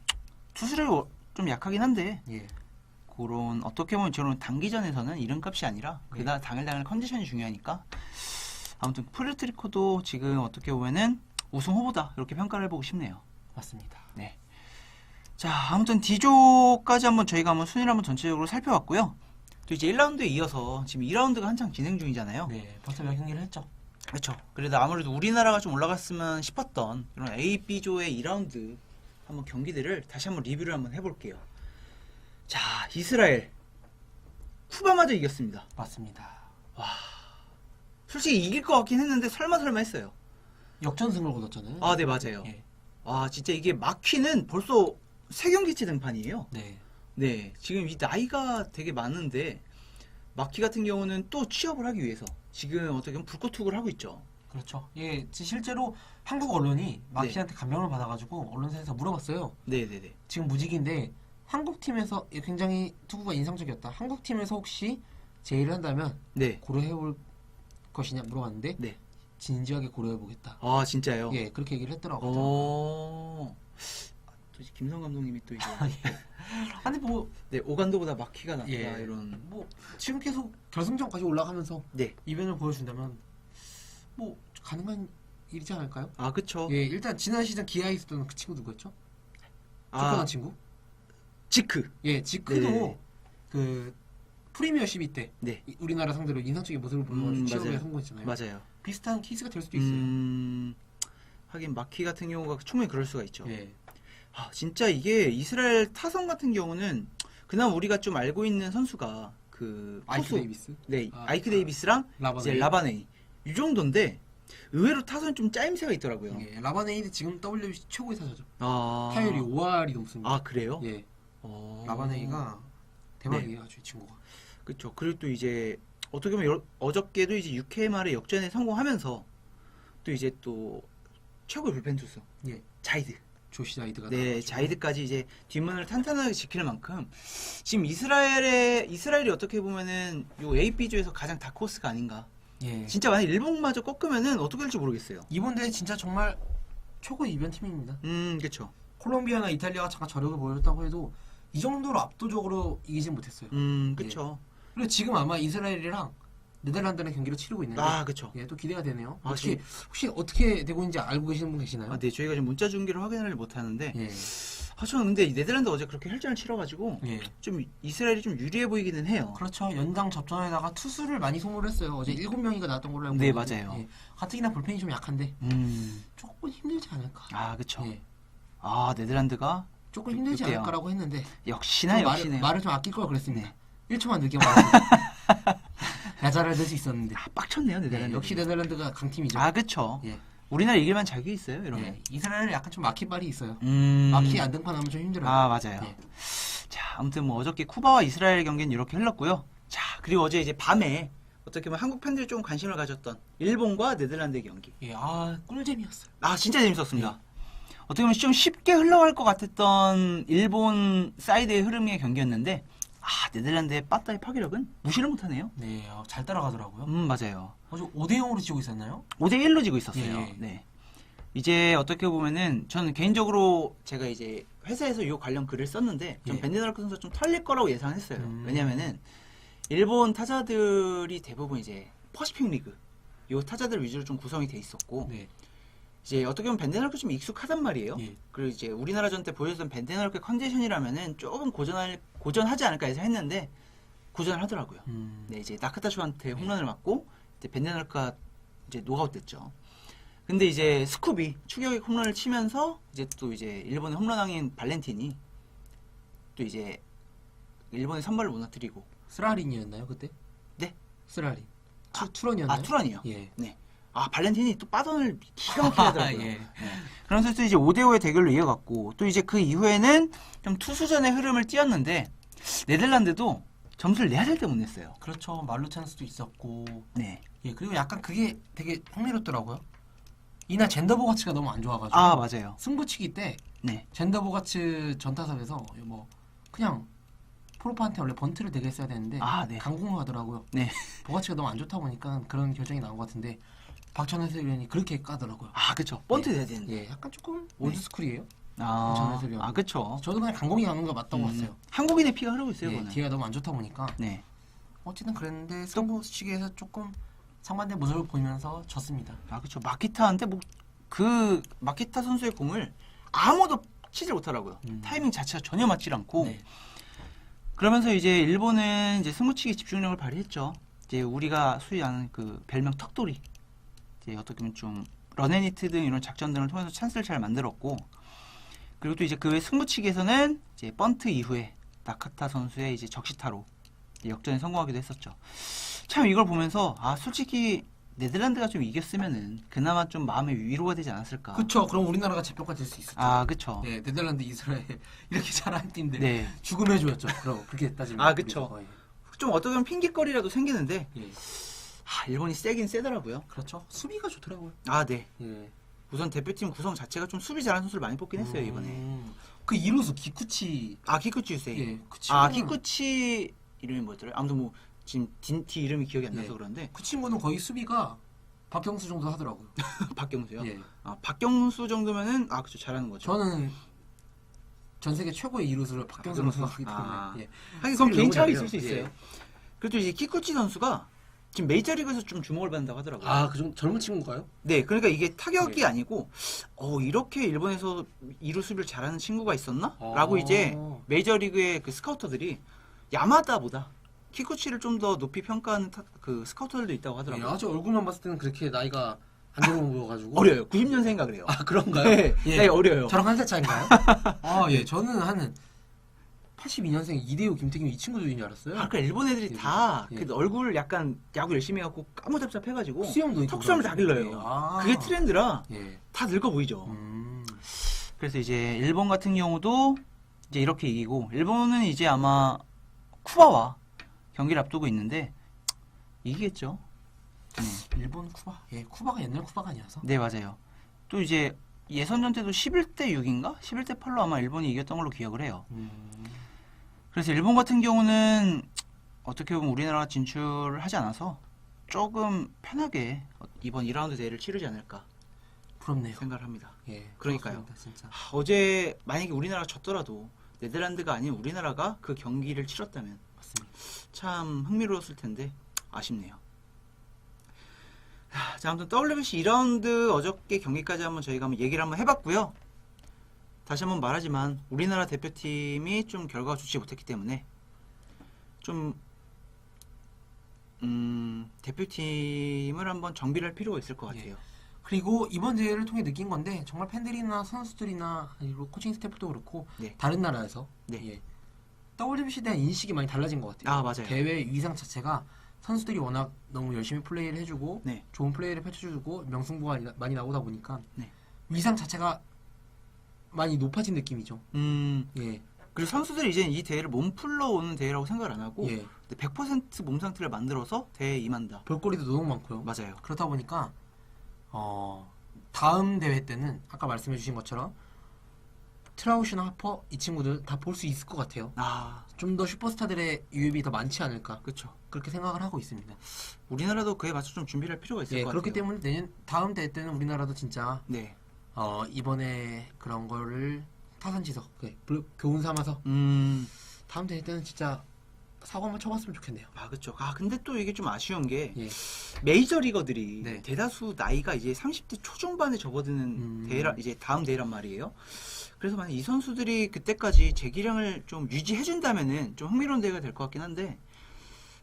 투수력이 좀 약하긴 한데 예. 그런 어떻게 보면 저런 단기전에서는 이름값이 아니라 그다 당일당일 컨디션이 중요하니까 아무튼 푸에르토리코도 지금 어떻게 보면은 우승 후보다 이렇게 평가를 해보고 싶네요. 맞습니다. 네. 자, 아무튼 D조까지 한번 저희가 한번 순위를 한번 전체적으로 살펴봤고요. 또 이제 1라운드에 이어서 지금 2라운드가 한창 진행 중이잖아요. 네, 벌써 몇 경기를 했죠. 그렇죠. 그래도 아무래도 우리나라가 좀 올라갔으면 싶었던 이런 A, B조의 2라운드 한번 경기들을 다시 한번 리뷰를 한번 해볼게요. 자, 이스라엘 쿠바마저 이겼습니다. 맞습니다. 솔직히 이길 것 같긴 했는데 설마 했어요. 역전승을 거뒀잖아요. 아, 네, 맞아요. 예. 아, 진짜 이게 마퀴는 벌써 3경기째 등판이에요. 네. 네, 지금 이 나이가 되게 많은데 마키 같은 경우는 또 취업을 하기 위해서 지금 어떻게 보면 불꽃투구를 하고 있죠. 그렇죠. 예, 실제로 한국 언론이 마키한테 감명을 받아가지고 언론사에서 물어봤어요. 네네네. 지금 무직인데 한국 팀에서 굉장히 투구가 인상적이었다. 한국 팀에서 혹시 제의를 한다면 네. 고려해볼 것이냐 물어봤는데 네. 진지하게 고려해보겠다. 아, 진짜요? 예, 그렇게 얘기를 했더라고요. 또 이제 김성 감독님이 또 이제 아니 뭐 네, 오간도보다 마키가 낫다 예. 이런. 뭐 지금 계속 결승전까지 올라가면서 네. 이변을 보여준다면 뭐 가능한 일이지 않을까요? 아, 그쵸. 예, 일단 지난 시즌 기아에 있었던 그 친구 누구였죠? 아, 조커난 친구? 지크. 예, 지크도 네. 그 프리미어 12 때 네. 우리나라 상대로 인상적인 모습을 보여가지고 취업에 맞아요. 성공했잖아요. 맞아요. 비슷한 케이스가 될 수도 있어요. 하긴 마키 같은 경우가 충분히 그럴 수가 있죠. 예, 아, 진짜 이게 이스라엘 타선 같은 경우는 그나마 우리가 좀 알고 있는 선수가 그 아이크 포수. 데이비스, 네, 아, 아이크 데이비스랑 이제 라바네이. 라바네이 이 정도인데 의외로 타선이 좀 짜임새가 있더라고요. 예, 라바네이는 지금 WBC 최고의 타자죠. 아, 타율이 5할이 넘습니다. 아, 그래요? 예, 어... 라바네이가 대박이에요, 아주 이 친구가. 그렇죠. 그리고 또 이제 어떻게 보면 어저께도 이제 6회 말에 역전에 성공하면서 또 이제 또 최고의 불펜 투수 예, 자이드. 조시 자이드가 네, 나와가지고. 자이드까지 이제 뒷문을 탄탄하게 지킬 만큼 지금 이스라엘이 어떻게 보면은 요 AB조에서 가장 다크호스가 아닌가. 예, 진짜 만약 일본마저 꺾으면은 어떻게 될지 모르겠어요. 이번 대회 진짜 정말 최고 이변 팀입니다. 그렇죠. 콜롬비아나 이탈리아가 잠깐 저력을 보였다고 해도 이 정도로 압도적으로 이기진 못했어요. 그렇죠. 그리고 지금 아마 이스라엘이랑 네덜란드랑 경기를 치르고 있는데 아, 그렇죠. 예, 또 기대가 되네요. 아, 혹시 어떻게 되고 있는지 알고 계시는 분 계시나요? 아, 네, 저희가 지금 문자 중계를 확인을 못 하는데, 예, 저는 근데 이 네덜란드 어제 그렇게 혈전을 치러가지고 예. 좀 이스라엘이 좀 유리해 보이기는 해요. 그렇죠. 연장 접전에다가 투수를 많이 소모를 했어요. 어제 7명이가 나왔던 걸로 알고 네, 있는데, 맞아요. 예. 가뜩이나 불펜이 좀 약한데 음, 조금 힘들지 않을까. 아, 그렇죠. 예. 아, 네덜란드가 조금 힘들지 어때요? 않을까라고 했는데 역시나 역시네요. 말을 좀 아낄 걸 그랬습니다. 네. 1초만 늦게 말해서 야자를 낼 수 있었는데. 아, 빡쳤네요, 네, 네덜란드. 역시 네덜란드가 강팀이죠. 아, 그쵸. 예. 우리나라 이길만 자격이 있어요, 이러면. 예. 이스라엘은 약간 좀 막힌발이 있어요. 음. 막히 안 등판하면 좀 힘들어요. 아, 맞아요. 예. 자, 아무튼 뭐 어저께 쿠바와 이스라엘 경기는 이렇게 흘렀고요. 자, 그리고 어제 이제 밤에 어떻게 보면 한국 팬들이 좀 관심을 가졌던 일본과 네덜란드의 경기. 예, 아, 꿀잼이었어요. 아, 진짜 재밌었습니다. 어떻게 보면 좀 쉽게 흘러갈 것 같았던 일본 사이드의 흐름의 경기였는데, 아, 네덜란드의 빠따의 파괴력은 무시를 못하네요. 네, 잘 따라가더라고요. 맞아요. 어제 5대0으로 지고 있었나요? 5대1로 지고 있었어요. 예. 네. 이제 어떻게 보면은 저는 개인적으로 제가 이제 회사에서 이 관련 글을 썼는데 좀 예. 벤데나르크 선수가 좀 털릴 거라고 예상했어요. 음. 왜냐면은 일본 타자들이 대부분 이제 퍼시픽 리그 요 타자들 위주로 좀 구성이 돼 있었고 네. 이제 어떻게 보면 벤데나르크 좀 익숙하단 말이에요. 예. 그리고 이제 우리나라전 때 보여줬던 벤데나르크의 컨디션이라면은 조금 고전하지 않을까 해서 했는데 고전을 하더라고요. 네, 이제 나카타쇼한테 홈런을 맞고 이제 벤데나르크가 이제 노아웃 됐죠. 근데 이제 스쿠비 추격의 홈런을 치면서 이제 또 이제 일본의 홈런왕인 발렌틴이 또 이제 일본의 선발을 무너뜨리고 스라린이었나요 그때? 네? 스라린. 투런이었나요? 아, 투런이요. 예. 네. 아, 발렌틴이 또 빠던을 기가 막히게 하더라고요. 예. 네. 그러면서 또 이제 5대5의 대결로 이어갔고 또 이제 그 이후에는 좀 투수전의 흐름을 띄었는데 네덜란드도 점수를 내야 될 때 못 냈어요. 그렇죠. 말루 찬스도 있었고. 네. 예, 그리고 약간 그게 되게 흥미롭더라고요. 이날 젠더보가츠가 너무 안 좋아가지고 아, 맞아요. 승부치기 때 네. 젠더보가츠 전타석에서 뭐 그냥 프로파한테 원래 번트를 되게 했어야 되는데 아, 네. 강공을 하더라고요. 네. 보가츠가 너무 안 좋다 보니까 그런 결정이 나온 것 같은데 박찬호 해설위원이 그렇게 까더라고요. 아, 그쵸. 번트 돼야 되는데. 예, 약간 조금 올드스쿨이에요. 아, 박찬호 해설위원. 아, 그쵸. 저도 그냥 강공이 가는 거 맞다고 봤어요. 한국인의 피가 흐르고 있어요, 예, 그거는. 뒤가 너무 안 좋다 보니까 네. 어쨌든 그랬는데 승부치기에서 조금 상반된 모습을 보이면서 졌습니다. 아, 그쵸. 마키타한테 뭐, 그, 마키타 선수의 공을 아무도 치질 못하더라고요. 타이밍 자체가 전혀 맞질 않고. 네. 그러면서 이제 일본은 이제 승부치기 집중력을 발휘했죠. 이제 우리가 소위 아는 그 별명 턱돌이. 이제 어떻게 보면 좀 런앤히트 등 이런 작전 등을 통해서 찬스를 잘 만들었고. 그리고 또 이제 그 외 승부치기에서는 이제 번트 이후에 나카타 선수의 이제 적시타로 이제 역전에 성공하기도 했었죠. 참 이걸 보면서 아, 솔직히 네덜란드가 좀 이겼으면은 그나마 좀 마음의 위로가 되지 않았을까. 그쵸. 그럼 우리나라가 재평가 될 수 있었죠. 아, 그쵸. 네, 네덜란드, 이스라엘 이렇게 잘한 팀들 네. 죽음의 조였죠. 그럼 그렇게 따지면. 아, 그쵸. 거의. 좀 어떻게 보면 핑계거리라도 생기는데, 예. 일본이 세긴 세더라고요. 그렇죠. 수비가 좋더라고요. 아, 네. 예. 우선 대표팀 구성 자체가 좀 수비 잘하는 선수를 많이 뽑긴 했어요, 이번에. 그 이루수 기쿠치. 아, 키쿠치 유세이. 예. 그 아, 친구는- 키쿠치 이름이 뭐였더라? 아무튼 뭐 지금 뒤 이름이 기억이 안 나서 예. 그런데 그 친구는 거의 수비가 박경수 정도 하더라고요. 박경수요. 예. 아, 박경수 정도면은 그쵸, 잘하는 거죠. 저는 전 세계 최고의 이루수를 박경수로 박경수. 생각하기 때문에. 아. 예. 하긴 그건 수비를 개인 너무 차이 잘해요. 있을 수 있어요. 예. 그래도 이제 키쿠치 선수가 지금 메이저리그에서 좀 주목을 받는다고 하더라고요. 그 정도 젊은 친구인가요? 네, 그러니까 이게 타격이 네. 아니고 이렇게 일본에서 이루 수비를 잘하는 친구가 있었나? 아. 라고 이제 메이저리그의 그 스카우터들이 야마다보다 키쿠치를 좀 더 높이 평가하는 그 스카우터들도 있다고 예, 하더라고요. 아주 얼굴만 봤을 때는 그렇게 나이가 안 들어 보여가지고. 어려요. 90년생인가 그래요. 아 그런가요? 네, 예. 네, 어려요. 저랑 한 살 차인가요? 예. 저는 한 82년생 이대호, 김태균 이 친구들인 줄 알았어요. 그러니까 일본 애들이 예. 다 예. 그 얼굴 약간 야구 열심히 해갖고 까무잡잡해가지고 수염도 있고 턱수염을 다 길러요. 예. 아. 그게 트렌드라 예. 다 늙어 보이죠. 음. 그래서 이제 일본 같은 경우도 이제 이렇게 이기고 일본은 이제 아마 쿠바와 경기를 앞두고 있는데 이기겠죠. 일본 쿠바. 예, 쿠바가 옛날 쿠바가 아니라서. 네, 맞아요. 또 이제 예선전 때도 11대 6인가? 11대 8로 아마 일본이 이겼던 걸로 기억을 해요. 그래서 일본 같은 경우는 어떻게 보면 우리나라가 진출하지 않아서 조금 편하게 이번 2라운드 대회를 치르지 않을까 부럽네요. 생각을 합니다. 예. 그러니까요. 부럽습니다, 진짜. 어제 만약에 우리나라가 졌더라도 네덜란드가 아닌 우리나라가 그 경기를 치렀다면 맞습니다. 참 흥미로웠을 텐데 아쉽네요. 자, 아무튼 WBC 2라운드 어저께 경기까지 한번 저희가 한번 얘기를 한번 해봤고요. 다시 한번 말하지만 우리나라 대표팀이 좀 결과가 좋지 못했기 때문에 좀 대표팀을 한번 정비를 할 필요가 있을 것 같아요. 그리고 이번 대회를 통해 느낀 건데 정말 팬들이나 선수들이나 그리고 코칭 스태프도 그렇고 네. 다른 나라에서 네. 예. WBC에 대한 인식이 많이 달라진 것 같아요. 아, 맞아요. 대회 위상 자체가 선수들이 워낙 너무 열심히 플레이를 해주고 네. 좋은 플레이를 펼쳐주고 명승부가 많이 나오다 보니까 네. 위상 자체가 많이 높아진 느낌이죠. 예. 그리고 선수들이 이제 이 대회를 몸풀러 오는 대회라고 생각을 안 하고 예. 100% 몸 상태를 만들어서 대회에 임한다. 볼거리도 너무 많고요. 맞아요. 그러다 보니까 다음 대회 때는 아까 말씀해주신 것처럼 트라우시나 하퍼 이 친구들 다 볼 수 있을 것 같아요. 좀 더 슈퍼스타들의 유입이 더 많지 않을까 그렇죠. 그렇게 생각을 하고 있습니다. 우리나라도 그에 맞춰 좀 준비를 할 필요가 있을 예, 것 그렇기 같아요. 때문에 다음 대회 때는 우리나라도 진짜 네. 이번에 그런 거를 타산지석 교훈 삼아서 다음 대회 때는 진짜 사고 한번 쳐봤으면 좋겠네요. 그렇죠. 근데 또 이게 좀 아쉬운 게 예. 메이저 리거들이 네. 대다수 나이가 이제 30대 초중반에 접어드는 대회라 이제 다음 대회란 말이에요. 그래서 만약 이 선수들이 그때까지 재기량을 좀 유지해준다면은 좀 흥미로운 대회가 될 것 같긴 한데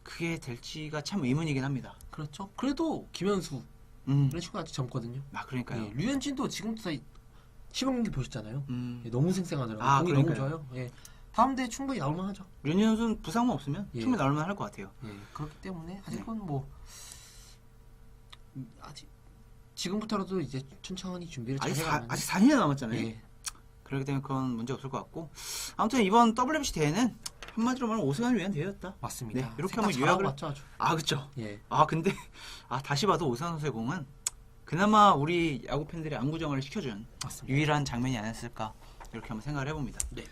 그게 될지가 참 의문이긴 합니다. 그렇죠. 그래도 김현수 이런 친구가 아직 젊거든요. 그러니까요. 예, 류현진도 지금부터 시범 경기 보셨잖아요. 음. 예, 너무 생생하더라고요. 공이 너무 그러니까요. 좋아요. 예. 다음 대회 충분히 나올 만하죠. 류현진 선수는 부상만 없으면 예. 충분히 나올만 할 것 같아요. 예, 그렇기 때문에 아직은 뭐 아직 지금부터라도 이제 천천히 준비를 잘 해가면 아직 4년 남았잖아요. 예, 그렇기 때문에 그건 문제 없을 것 같고 아무튼 이번 WBC 대회는 한마디로 말하면 오승환을 위한 대회였다. 맞습니다. 네, 이렇게 셋다 한번 잘하고 요약을- 왔죠, 아주. 그쵸. 예, 근데 다시 봐도 오승환 선수의 공은 그나마 우리 야구 팬들의 안구정을 시켜준 맞습니다. 유일한 장면이 아니었을까 이렇게 한번 생각을 해봅니다. 네.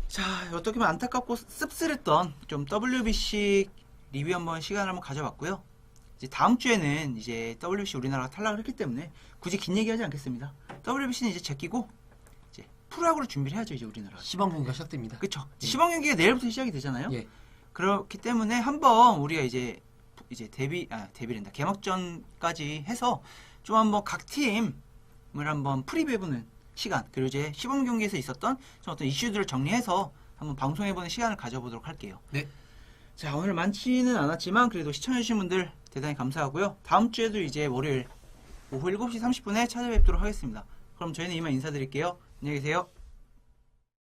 자, 어떻게 보면 안타깝고 씁쓸했던 좀 WBC 리뷰 한번 시간을 한번 가져봤고요. 이제 다음 주에는 이제 WBC 우리나라가 탈락을 했기 때문에 굳이 긴 얘기하지 않겠습니다. WBC는 이제 제끼고 이제 프로야구를 준비를 해야죠, 이제 우리나라가. 시범 경기가 시작됩니다. 그쵸? 예. 시범 경기가 내일부터 시작이 되잖아요. 예, 그렇기 때문에 한번 우리가 이제 데뷔랜다 개막전까지 해서 좀 한번 각 팀을 한번 프리뷰해보는 시간, 그리고 이제 시범 경기에서 있었던 좀 어떤 이슈들을 정리해서 한번 방송해보는 시간을 가져보도록 할게요. 네. 자, 오늘 많지는 않았지만 그래도 시청해주신 분들 대단히 감사하고요. 다음 주에도 이제 월요일 오후 7시 30분에 찾아뵙도록 하겠습니다. 그럼 저희는 이만 인사드릴게요. 안녕히 계세요.